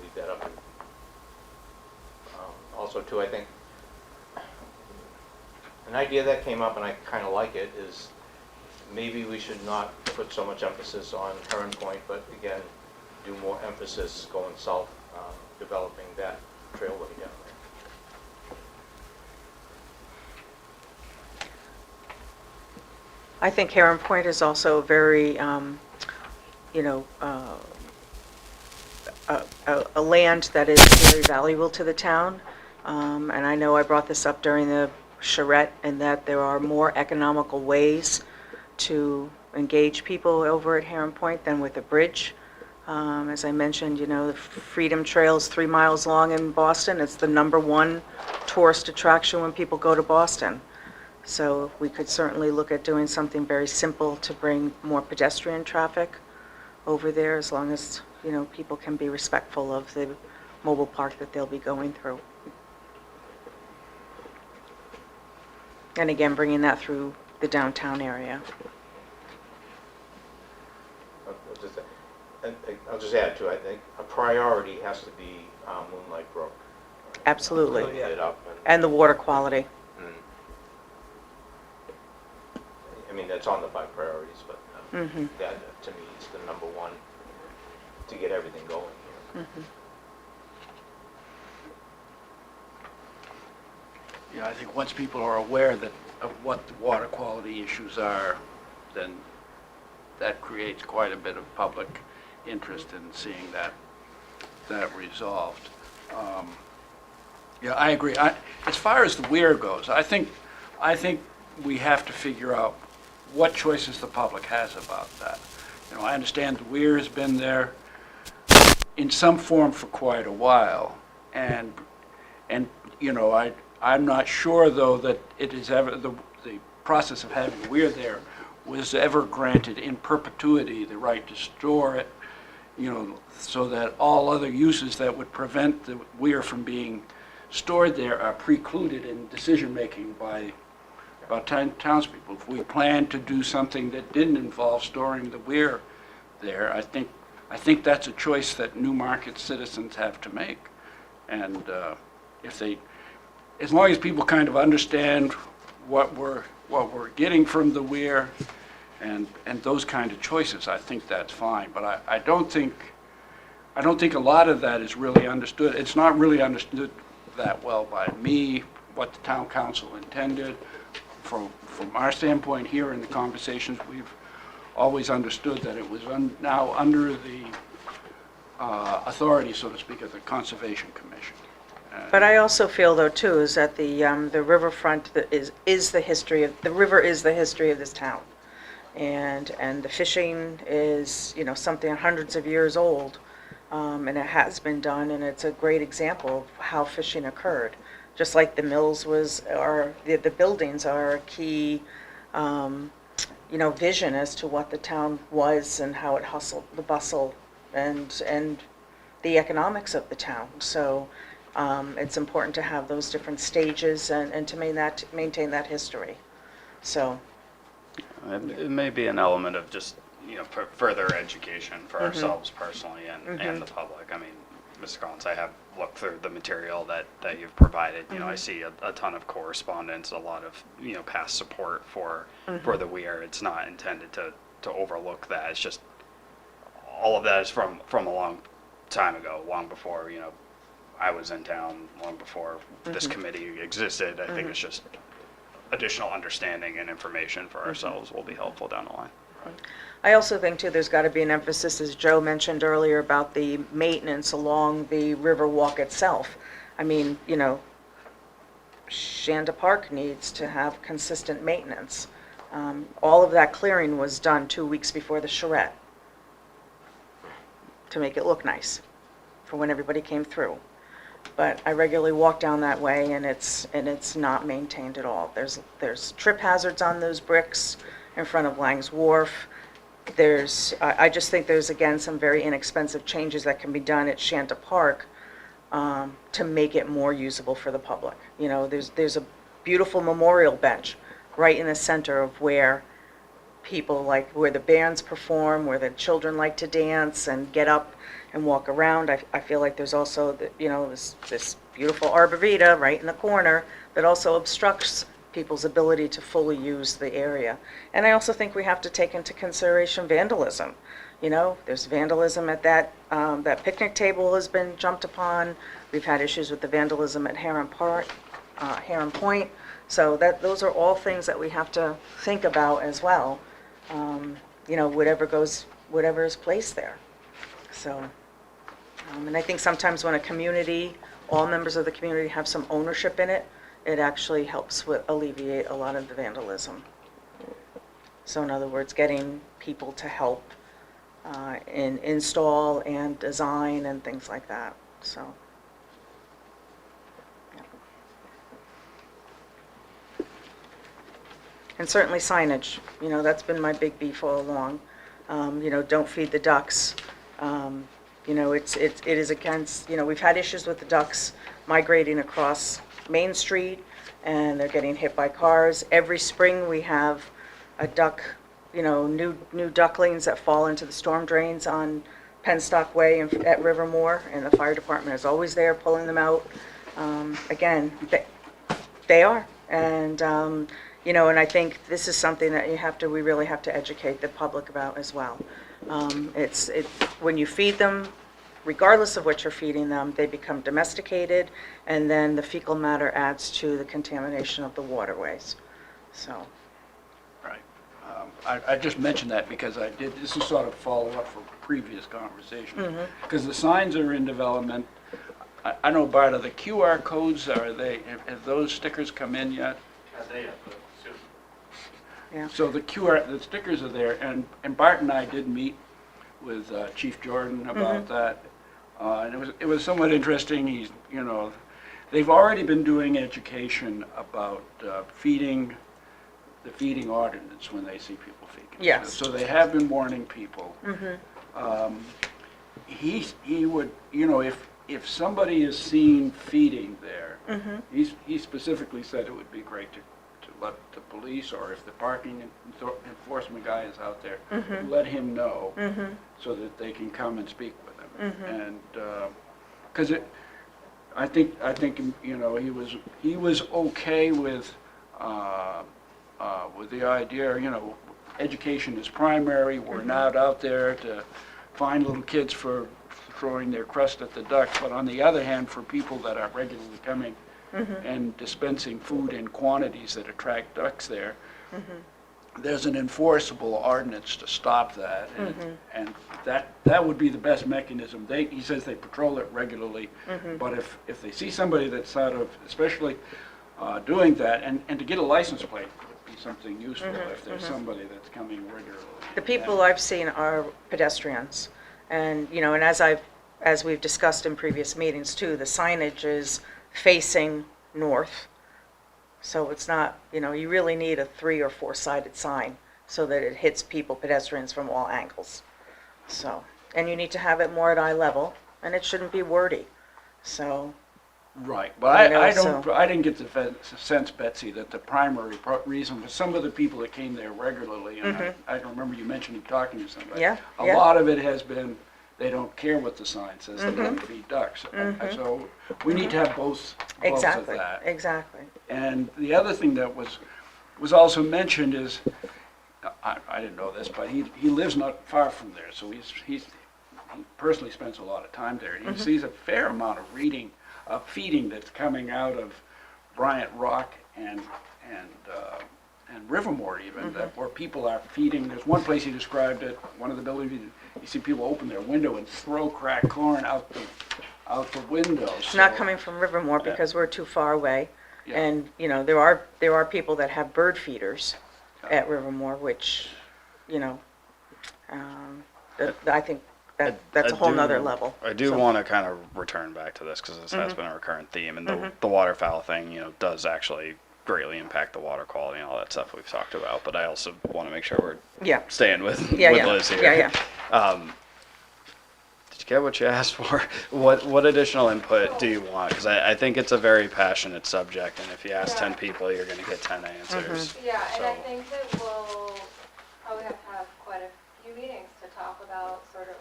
Leave that up. Also, too, I think an idea that came up, and I kind of like it, is maybe we should not put so much emphasis on Heron Point, but again, do more emphasis going south, developing that trailway down there. I think Heron Point is also very, you know, a land that is very valuable to the town. And I know I brought this up during the charrette, and that there are more economical ways to engage people over at Heron Point than with a bridge. As I mentioned, you know, the Freedom Trail is 3 miles long in Boston. It's the #1 tourist attraction when people go to Boston. So we could certainly look at doing something very simple to bring more pedestrian traffic over there, as long as, you know, people can be respectful of the mobile park that they'll be going through. And again, bringing that through the downtown area. I'll just add to, I think, a priority has to be Moonlight Brook. Absolutely. Cleaning it up And the water quality. I mean, that's on the 5 priorities, but that, to me, is the #1 to get everything going here. Yeah, I think once people are aware of what the water quality issues are, then that creates quite a bit of public interest in seeing that resolved. Yeah, I agree. As far as the Weir goes, I think we have to figure out what choices the public has about that. You know, I understand the Weir has been there in some form for quite a while. And you know, I'm not sure, though, that it is ever, the process of having weir there was ever granted in perpetuity the right to store it, you know, so that all other uses that would prevent the weir from being stored there are precluded in decision-making by townspeople. If we plan to do something that didn't involve storing the weir there, I think that's a choice that Newmarket citizens have to make. And as long as people kind of understand what we're getting from the weir and those kind of choices, I think that's fine. But I don't think a lot of that is really understood. It's not really understood that well by me, what the town council intended. From our standpoint here in the conversations, we've always understood that it was now under the authority, so to speak, of the Conservation Commission. But I also feel, though, too, is that the riverfront is the history of, the river is the history of this town. And the fishing is, you know, something hundreds of years old, and it has been done, and it's a great example of how fishing occurred. Just like the mills the buildings are a key, you know, vision as to what the town was and how it hustled, the bustle, and the economics of the town. So it's important to have those different stages and to maintain that history. So It may be an element of just, you know, further education for ourselves personally and the public. I mean, Mr. Collins, I have looked through the material that you've provided. You know, I see a ton of correspondence, a lot of, you know, past support for the weir. It's not intended to overlook that. It's just all of that is from a long time ago, long before, you know, I was in town, long before this committee existed. I think it's just additional understanding and information for ourselves will be helpful down the line. I also think, too, there's got to be an emphasis, as Joe mentioned earlier, about the maintenance along the river walk itself. I mean, you know, Shanda Park needs to have consistent maintenance. All of that clearing was done 2 weeks before the charrette to make it look nice for when everybody came through. But I regularly walk down that way, and it's not maintained at all. There's trip hazards on those bricks in front of Lang's Wharf. I just think there's, again, some very inexpensive changes that can be done at Shanta Park to make it more usable for the public. You know, there's a beautiful memorial bench right in the center of where people like, where the bands perform, where the children like to dance and get up and walk around. I feel like there's also, you know, this beautiful arborvitae right in the corner that also obstructs people's ability to fully use the area. And I also think we have to take into consideration vandalism. You know, there's vandalism at that picnic table has been jumped upon. We've had issues with the vandalism at Heron Point. So those are all things that we have to think about as well. You know, whatever is placed there. So, and I think sometimes when a community, all members of the community have some ownership in it, it actually helps alleviate a lot of the vandalism. So in other words, getting people to help install and design and things like that. So. Yeah. And certainly signage. You know, that's been my big beef all along. You know, don't feed the ducks. You know, it is against, you know, we've had issues with the ducks migrating across Main Street, and they're getting hit by cars. Every spring we have a duck, you know, new ducklings that fall into the storm drains on Penstock Way at Rivermore, and the fire department is always there pulling them out. Again, they are, and you know, and I think this is something that we really have to educate the public about as well. When you feed them, regardless of what you're feeding them, they become domesticated, and then the fecal matter adds to the contamination of the waterways. So. Right. I just mentioned that because this is sort of follow-up from previous conversation. Because the signs are in development. I know, Bart, are the QR codes, have those stickers come in yet? They have, but soon. Yeah. So the stickers are there, and Bart and I did meet with Chief Jordan about that. And it was somewhat interesting. He's, you know, they've already been doing education about feeding ordinance when they see people feeding. Yes. So they have been warning people. He would, you know, if somebody is seen feeding there, he specifically said it would be great to let the police, or if the parking enforcement guy is out there, let him know so that they can come and speak with him. And because I think you know, he was okay with the idea, you know, education is primary. We're not out there to find little kids for throwing their crust at the ducks, but on the other hand, for people that are regularly coming and dispensing food in quantities that attract ducks there, there's an enforceable ordinance to stop that, and that would be the best mechanism. He says they patrol it regularly, but if they see somebody that's sort of, especially doing that, and to get a license plate would be something useful if there's somebody that's coming regularly. The people I've seen are pedestrians, and, you know, and as we've discussed in previous meetings too, the signage is facing north. So it's not, you know, you really need a 3 or 4-sided sign so that it hits pedestrians from all angles. So, and you need to have it more at eye level, and it shouldn't be wordy. So, Right, but You know, I didn't get the sense, Betsy, that the primary reason was some of the people that came there regularly, and I can remember you mentioning talking to somebody. Yeah, A yeah. lot of it has been, they don't care what the sign says, they don't feed ducks. So we need to have both of exactly, that. exactly. And the other thing that was also mentioned is, I didn't know this, but he lives not far from there, so he personally spends a lot of time there. And he sees a fair amount of feeding that's coming out of Bryant Rock and Rivermort even, that where people are feeding. There's one place he described it, one of the buildings, you see people open their window and throw cracked corn out the window. It's not coming from Rivermore because we're too far away. Yeah. And, you know, there are people that have bird feeders at Rivermore, which, you know, I think that's a whole nother level. I do So- want to kind of return back to this because this has been a recurrent theme, and the waterfowl thing, you know, does actually greatly impact the water quality and all that stuff we've talked about. But I also want to make sure we're Yeah, staying with yeah, yeah. Liz here. Yeah, Did you get what you asked for? What additional input do you want? Because I think it's a very passionate subject, and if you ask 10 people, you're going to get 10 answers. Yeah, and I So- think that we'll probably have to have quite a few meetings to talk about sort of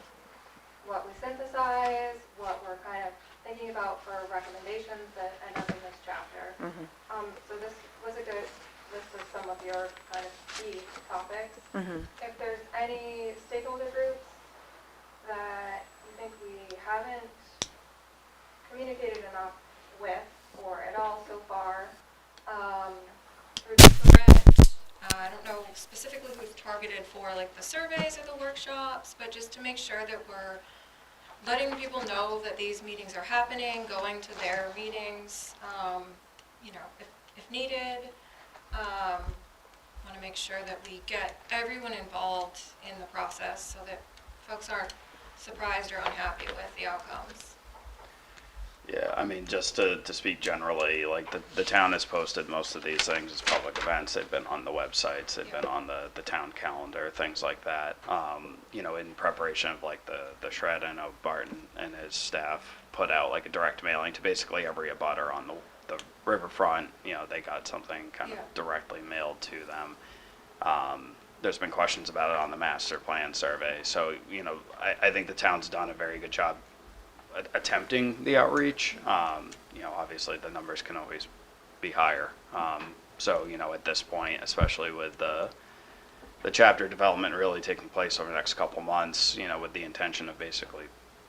what we synthesize, what we're kind of thinking about for recommendations that end up in this chapter. So this was a good list of some of your kind of key topics. If there's any stakeholder groups that you think we haven't communicated enough with or at all so far, for the threat, I don't know specifically who's targeted for like the surveys or the workshops, but just to make sure that we're letting people know that these meetings are happening, going to their meetings, you know, if needed. Want to make sure that we get everyone involved in the process so that folks aren't surprised or unhappy with the outcomes. Yeah, I mean, just to speak generally, like the town has posted most of these things as public events. They've been on the websites, they've been on the town calendar, things like that. You know, in preparation of like the shred, I know Barton and his staff put out like a direct mailing to basically every abutter on the riverfront. You know, they got something kind of directly mailed to them. There's been questions about it on the master plan survey. So, you know, I think the town's done a very good job attempting the outreach. You know, obviously the numbers can always be higher. So, you know, at this point, especially with the chapter development really taking place over the next couple months, you know, with the intention of basically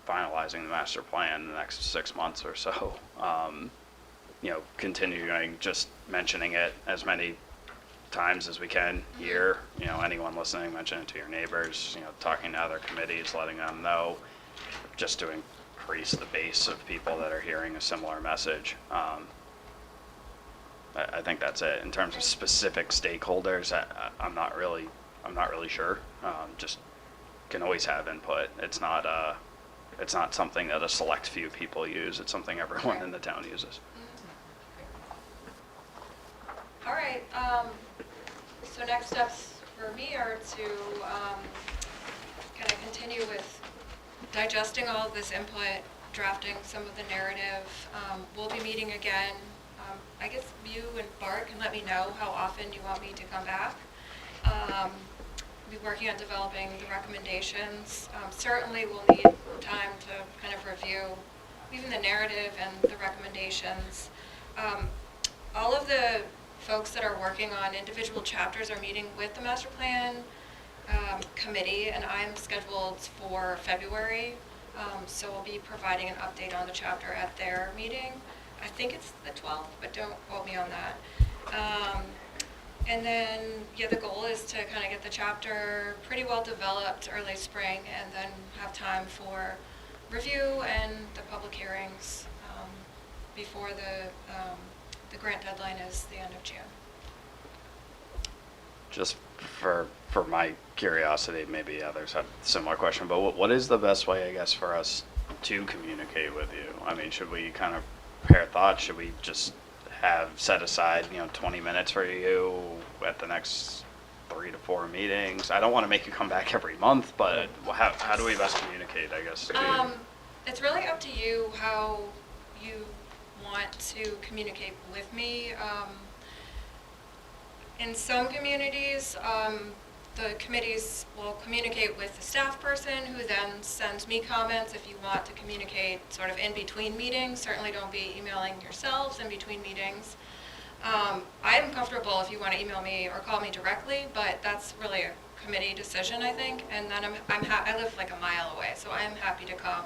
finalizing the master plan in the next 6 months or so, you know, continuing just mentioning it as many times as we can here. You know, anyone listening, mention it to your neighbors, you know, talking to other committees, letting them know, just to increase the base of people that are hearing a similar message. I think that's it. In terms of specific stakeholders, I'm not really sure. Just can always have input. It's not it's not something that a select few people use, it's something everyone in the town uses. All right, so next steps for me are to kind of continue with digesting all of this input, drafting some of the narrative. We'll be meeting again. I guess you and Bart can let me know how often you want me to come back. Be working on developing the recommendations. Certainly we'll need time to kind of review even the narrative and the recommendations. All of the folks that are working on individual chapters are meeting with the master plan committee, and I'm scheduled for February. So we'll be providing an update on the chapter at their meeting. I think it's the 12th, but don't quote me on that. And then, yeah, the goal is to kind of get the chapter pretty well developed early spring, and then have time for review and the public hearings before the grant deadline is the end of June. Just for my curiosity, maybe others have a similar question, but what is the best way, I guess, for us to communicate with you? I mean, should we kind of pair thoughts? Should we just have set aside, 20 minutes for you at the next 3 to 4 meetings? I don't want to make you come back every month, but how do we best communicate, I guess? It's really up to you how you want to communicate with me. In some communities, the committees will communicate with the staff person who then sends me comments. If you want to communicate sort of in between meetings, certainly don't be emailing yourselves in between meetings. I'm comfortable if you want to email me or call me directly, but that's really a committee decision, I think. And then I live like a mile away, so I am happy to come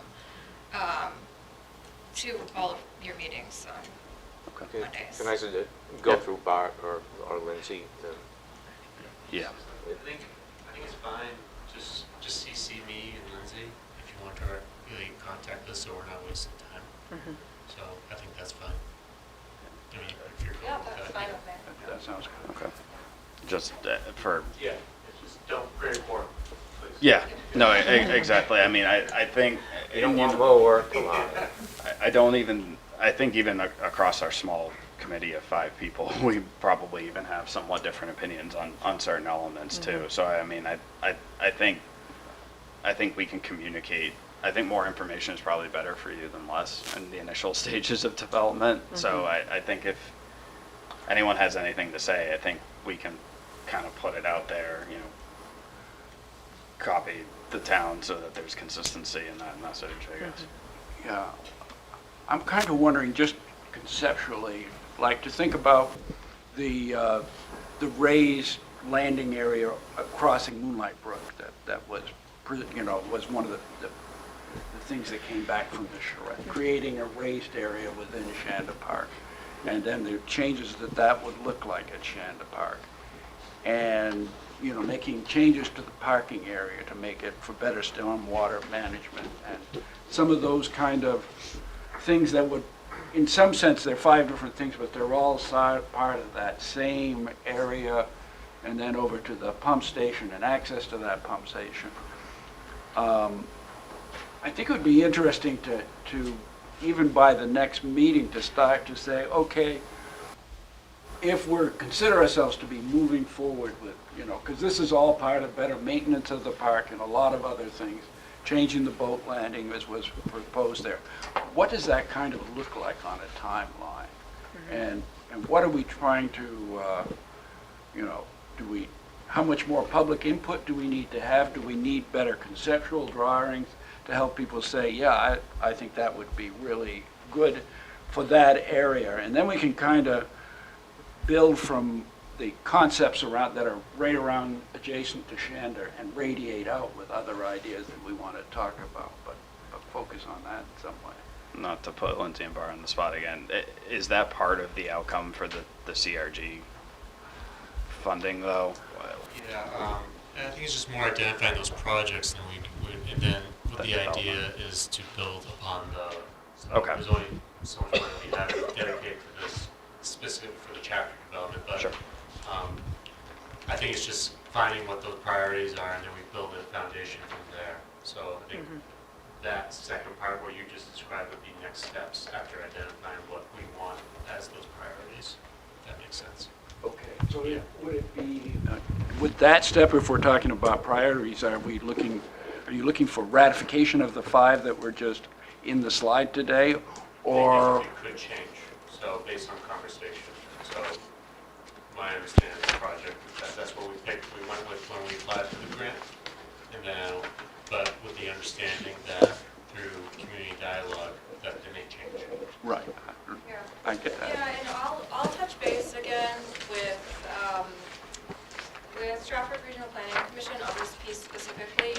to all of your meetings on Mondays. Can I go through Bart or Lindsay? Yeah. I think it's fine. Just CC me and Lindsay if you want to really contact us, so we're not wasting time. So I think that's fine. I mean, if you're Yeah, cool with that's that. fine with me. That sounds good. Okay. Just for Yeah, it's just don't, very important, please. yeah, no, exactly. I mean, I think You don't want more work, come on. I think even across our small committee of 5 people, we probably even have somewhat different opinions on certain elements too. So I mean, I think we can communicate. I think more information is probably better for you than less in the initial stages of development. So I think if anyone has anything to say, I think we can kind of put it out there, copy the town so that there's consistency in that message, I guess. Yeah, I'm kind of wondering, just conceptually, like to think about the raised landing area crossing Moonlight Brook that was, was one of the things that came back from the charrette, creating a raised area within Shanda Park, and then the changes that would look like at Shanda Park, and making changes to the parking area to make it for better stormwater management, and some of those kind of things that would, in some sense, they're 5 different things, but they're all part of that same area, and then over to the pump station and access to that pump station. I think it would be interesting to even by the next meeting, to start to say, okay, if we consider ourselves to be moving forward with, because this is all part of better maintenance of the park and a lot of other things, changing the boat landing as was proposed there. What does that kind of look like on a timeline? And what are we trying to, how much more public input do we need to have? Do we need better conceptual drawings to help people say, yeah, I think that would be really good for that area? And then we can kind of build from the concepts around that are right around adjacent to Shander and radiate out with other ideas that we want to talk about, but focus on that in some way. Not to put Lindsay and Bar on the spot again, is that part of the outcome for the CRG funding though? Yeah, I think it's just more identifying those projects, and then what the idea is to build upon those. So Okay. There's only so much money we have dedicated to this specific for the chapter development, but Sure. I think it's just finding what those priorities are, and then we build a foundation from there. So I think that second part where you just described would be next steps after identifying what we want as those priorities. If that makes sense. Okay, so would it be, with that step, if we're talking about priorities, are you looking for ratification of the 5 that were just in the slide today? Or, It could change, so based on conversation. So my understanding of the project, that's what we picked, we went with when we applied for the grant. And then, but with the understanding that through community dialogue, that they may change. right, Yeah. I get that. Yeah, and I'll touch base again with Stratford Regional Planning Commission on this piece specifically.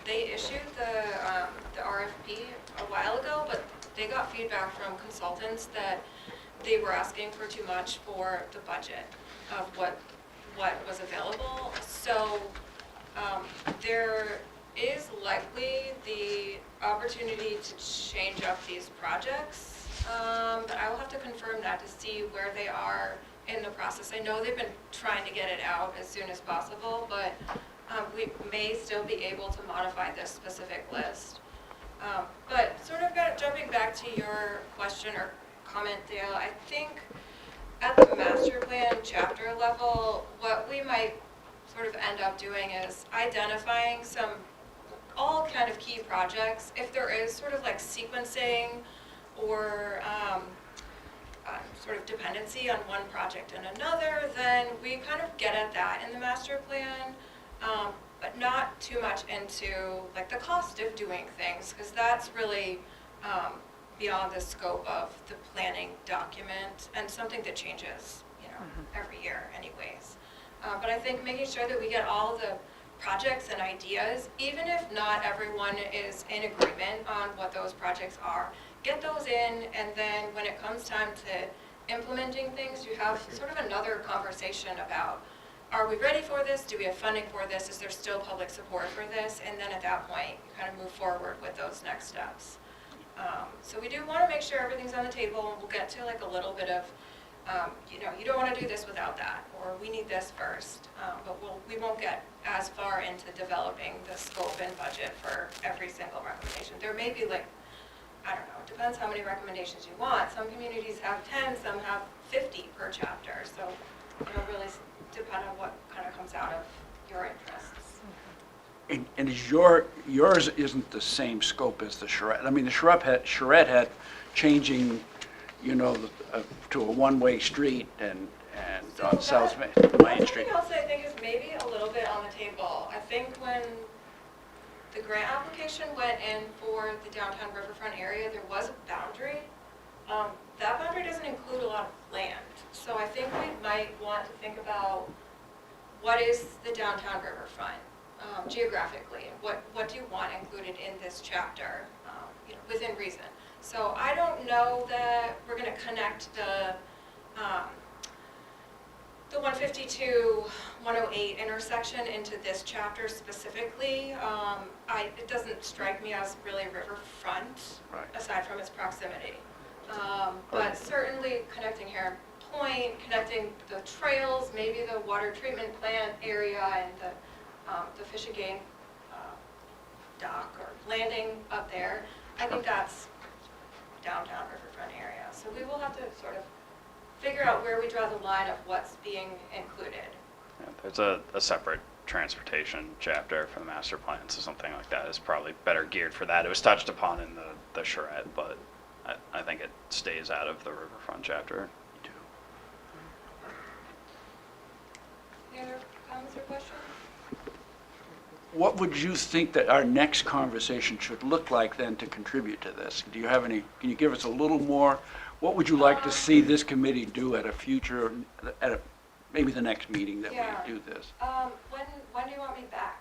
They issued the RFP a while ago, but they got feedback from consultants that they were asking for too much for the budget of what was available. So there is likely the opportunity to change up these projects, but I will have to confirm that to see where they are in the process. I know they've been trying to get it out as soon as possible, but we may still be able to modify this specific list. But sort of jumping back to your question or comment, Dale, I think at the master plan chapter level, what we might sort of end up doing is identifying all kind of key projects. If there is sort of like sequencing or sort of dependency on one project and another, then we kind of get at that in the master plan, but not too much into like the cost of doing things, because that's really beyond the scope of the planning document and something that changes, every year anyways. But I think making sure that we get all the projects and ideas, even if not everyone is in agreement on what those projects are, get those in, and then when it comes time to implementing things, you have sort of another conversation about, are we ready for this? Do we have funding for this? Is there still public support for this? And then at that point, you kind of move forward with those next steps. So we do want to make sure everything's on the table, and we'll get to like a little bit of, you don't want to do this without that, or we need this first. But we won't get as far into developing the scope and budget for every single recommendation. There may be like, I don't know, it depends how many recommendations you want. Some communities have 10, some have 50 per chapter. So it'll really depend on what kind of comes out of your interests. And is yours isn't the same scope as the charrette? I mean, the charrette had changing, to a one-way street and So on South Main Street. Something else I think is maybe a little bit on the table. I think when the grant application went in for the downtown Riverfront area, there was a boundary. That boundary doesn't include a lot of land. So I think we might want to think about what is the downtown Riverfront geographically, and what do you want included in this chapter, within reason. So I don't know that we're going to connect the 152, 108 intersection into this chapter specifically. It doesn't strike me as really riverfront, Right. aside from its proximity. But certainly connecting Heron Point, connecting the trails, maybe the water treatment plant area and the Fish and Game dock or landing up there. I think that's downtown riverfront area. So we will have to sort of figure out where we draw the line of what's being included. Yeah, there's a separate transportation chapter for the master plan, so something like that is probably better geared for that. It was touched upon in the charrette, but I think it stays out of the riverfront chapter. Any other comments or questions? What would you think that our next conversation should look like then to contribute to this? Do you have any, can you give us a little more? What would you like to see this committee do at a future, maybe the next meeting that Yeah. we do this? When do you want me back?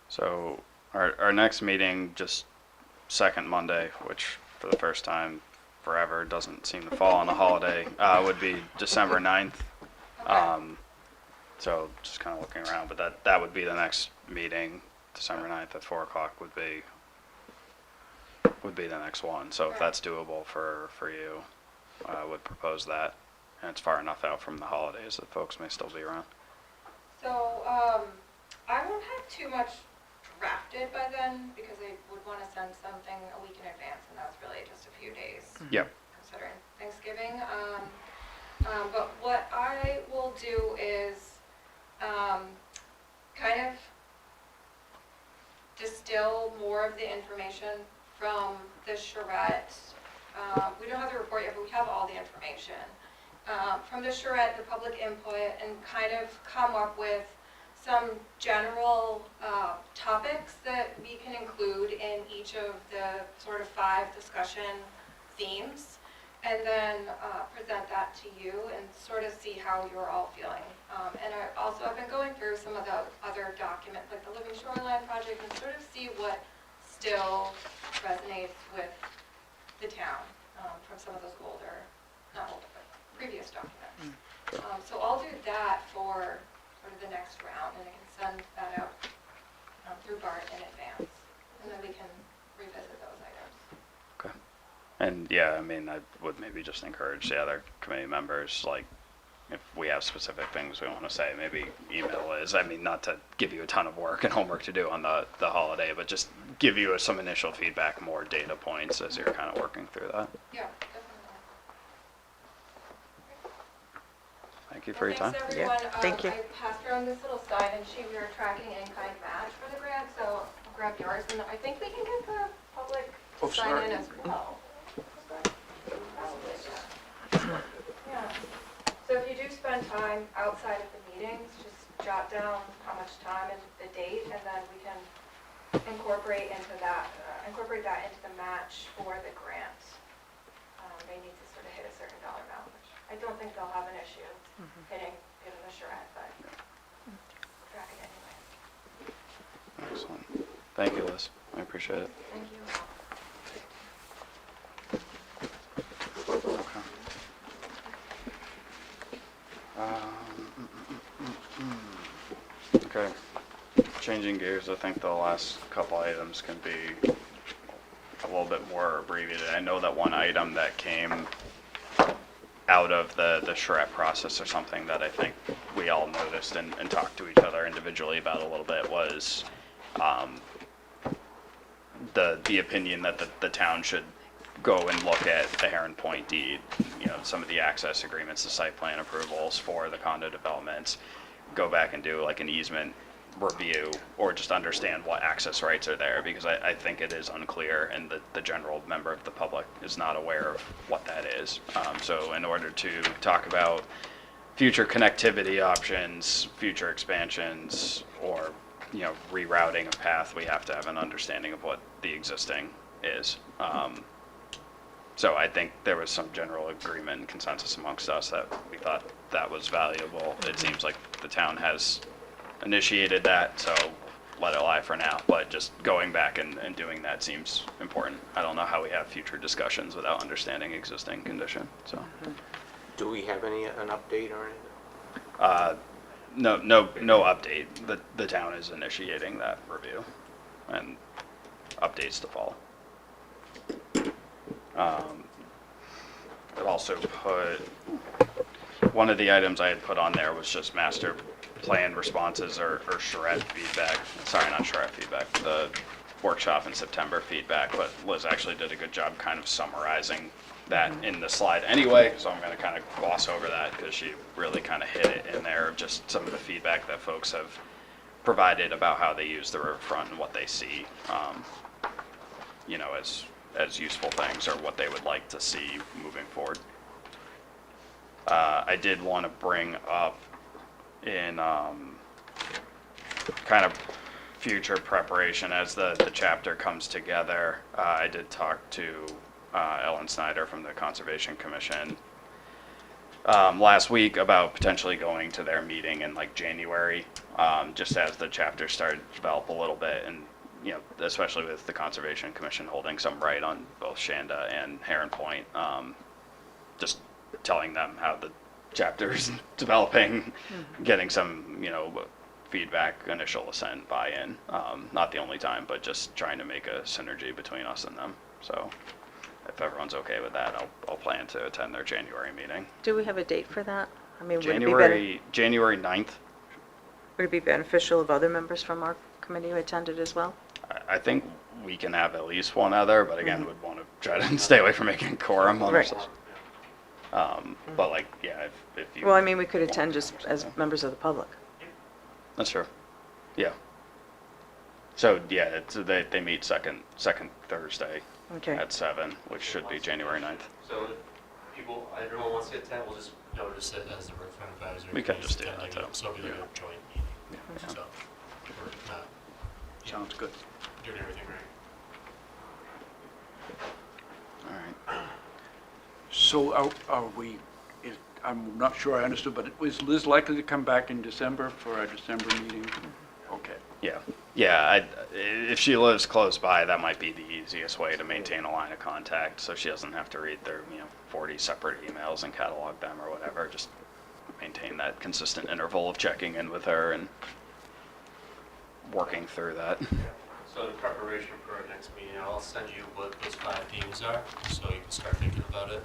So our next meeting, just second Monday, which for the first time forever doesn't seem to fall on a holiday, would be December 9th. Okay. So just kind of looking around, but that would be the next meeting, December 9th at 4 o'clock would be the next one. So if Right. that's doable for you, I would propose that. And it's far enough out from the holidays that folks may still be around. So I won't have too much crafted by then, because I would want to send something a week in advance, and that's really just a few days. Yep. Considering Thanksgiving. But what I will do is kind of distill more of the information from the charrette. We don't have the report yet, but we have all the information. From the charrette, the public input, and kind of come up with some general topics that we can include in each of the sort of 5 discussion themes, and then present that to you and sort of see how you're all feeling. And I also have been going through some of the other documents, like the Living Shoreline Project, and sort of see what still resonates with the town from some of those older, not older, but previous documents. So I'll do that for sort of the next round, and I can send that out through BART in advance, and then we can revisit those items. Okay. And yeah, I mean, I would maybe just encourage the other committee members, like, if we have specific things we want to say, maybe email is, I mean, not to give you a ton of work and homework to do on the holiday, but just give you some initial feedback, more data points as you're kind of working through that. Yeah, definitely. Thank you for your time. Thanks, everyone. thank you. I passed around this little sign-in sheet. We were tracking in-kind match for the grant, so I'll grab yours, and I think we can get the public Oh, to sign sorry. in as well. Probably, yeah. Yeah. So if you do spend time outside of the meetings, just jot down how much time and the date, and then we can incorporate into that, incorporate that into the match for the grant. They need to sort of hit a certain dollar amount, which I don't think they'll have an issue hitting, given the charrette, but we'll track it anyway. Excellent. Thank you, Liz. I appreciate it. Thank you. Okay. Okay. Changing gears, I think the last couple items can be a little bit more abbreviated. I know that one item that came out of the charrette process or something that I think we all noticed and talked to each other individually about a little bit was the opinion that the town should go and look at the Heron Point deed, you know, some of the access agreements, the site plan approvals for the condo developments, go back and do like an easement review or just understand what access rights are there, because I think it is unclear and the general member of the public is not aware of what that is. So in order to talk about future connectivity options, future expansions, or, you know, rerouting a path, we have to have an understanding of what the existing is. So I think there was some general agreement and consensus amongst us that we thought that was valuable. It seems like the town has initiated that, so let it lie for now. But just going back and doing that seems important. I don't know how we have future discussions without understanding existing condition, so. Do we have an update or anything? No update. The town is initiating that review and updates to follow. I've also put, one of the items I had put on there was just master plan responses or charrette feedback. Sorry, not charrette feedback, the workshop in September feedback, but Liz actually did a good job kind of summarizing that in the slide anyway, so I'm going to kind of gloss over that because she really kind of hit it in there, just some of the feedback that folks have provided about how they use the riverfront and what they see, you know, as useful things or what they would like to see moving forward. I did want to bring up in kind of future preparation as the chapter comes together, I did talk to Ellen Snyder from the Conservation Commission last week about potentially going to their meeting in like January, just as the chapter started to develop a little bit, and you know, especially with the Conservation Commission holding some right on both Shanda and Heron Point, just telling them how the chapter's developing, getting some, you know, feedback, initial assent, buy-in. Not the only time, but just trying to make a synergy between us and them. So if everyone's okay with that, I'll plan to attend their January meeting. Do we have a date for that? I mean, January 9th. would it be beneficial if other members from our committee who attended as well? I think we can have at least one other, but again, would want to try to stay away from making quorum on Right. ourselves. But like, yeah, if you. Well, I mean, we could attend just as members of the public. That's true. Yeah. So, yeah, they meet second Thursday Okay. at 7, which should be January 9th. So if people, everyone wants to attend, we'll just Notice it as the Riverfront Advisory. We can Committee just do attending that, it, too. So it'll be like a joint meeting, so we're not Sounds good. doing everything right. All right. So are we, I'm not sure I understood, but was Liz likely to come back in December for our December meeting? Okay. Yeah. Yeah, if she lives close by, that might be the easiest way to maintain a line of contact, so she doesn't have to read their, 40 separate emails and catalog them or whatever. Just maintain that consistent interval of checking in with her and working through that. So in preparation for our next meeting, I'll send you what those 5 themes are, so you can start thinking about it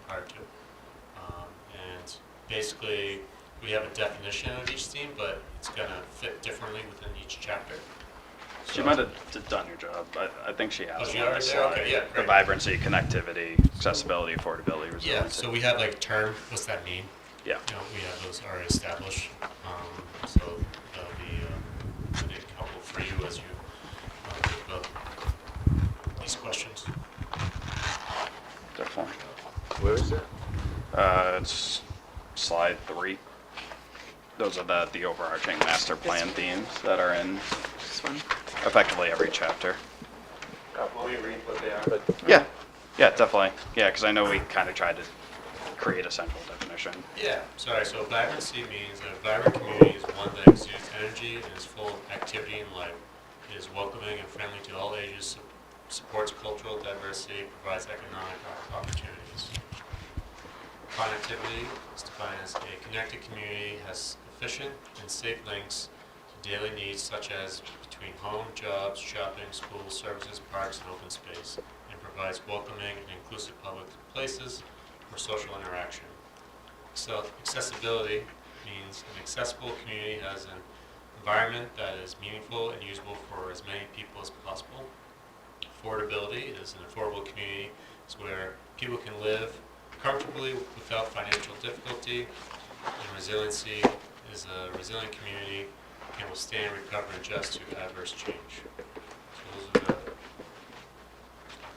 prior to. And basically, we have a definition of each theme, but it's gonna fit differently within each chapter. She So- might have done your job. I think she has. Oh, she one. I already did? saw Okay, it. yeah, The great. vibrancy, connectivity, accessibility, affordability, resiliency. Yeah, so we have like term, what's that mean? Yeah. We have those already established, so that'll be, I think, helpful for you as you think about these questions. Definitely. Where is it? It's slide 3. Those are the overarching master plan themes that are in This one. effectively every chapter. will we read what they are? But Yeah, yeah, definitely. Yeah, because I know we kind of tried to create a central definition. Yeah, sorry, so vibrancy means that a vibrant community is one that exudes energy and is full of activity and life. It is welcoming and friendly to all ages, supports cultural diversity, provides economic opportunities. Connectivity is defined as a connected community has efficient and safe links to daily needs such as between home, jobs, shopping, schools, services, parks, and open space, and provides welcoming and inclusive public places for social interaction. So accessibility means an accessible community has an environment that is meaningful and usable for as many people as possible. Affordability is an affordable community is where people can live comfortably without financial difficulty. And resiliency is a resilient community can withstand, recover, and adjust to adverse change. So those are the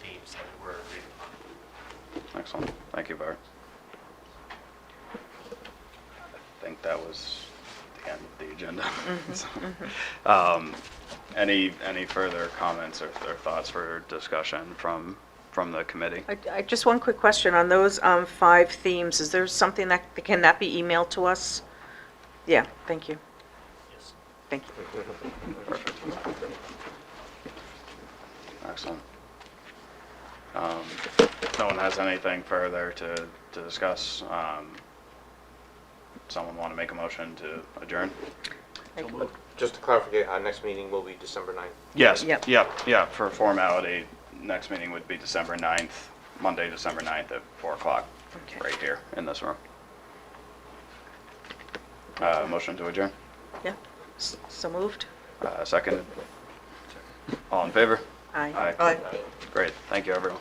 themes that we're agreeing upon. Excellent. Thank you, Bart. I think that was the end of the agenda. So, any further comments or thoughts for discussion from the committee? I just one quick question on those 5 themes. Is there something can that be emailed to us? Yeah, thank you. Yes. Thank you. Perfect. Excellent. No one has anything further to discuss. Someone want to make a motion to adjourn? Thank you. just to clarify, our next meeting will be December 9th. Yes. Yep. Yeah, for formality, next meeting would be December 9th, Monday, December 9th at 4 o'clock, Okay. right here in this room. Motion to adjourn? Yeah, so moved? Seconded? All in favor? Aye. Aye. Great, thank you, everyone.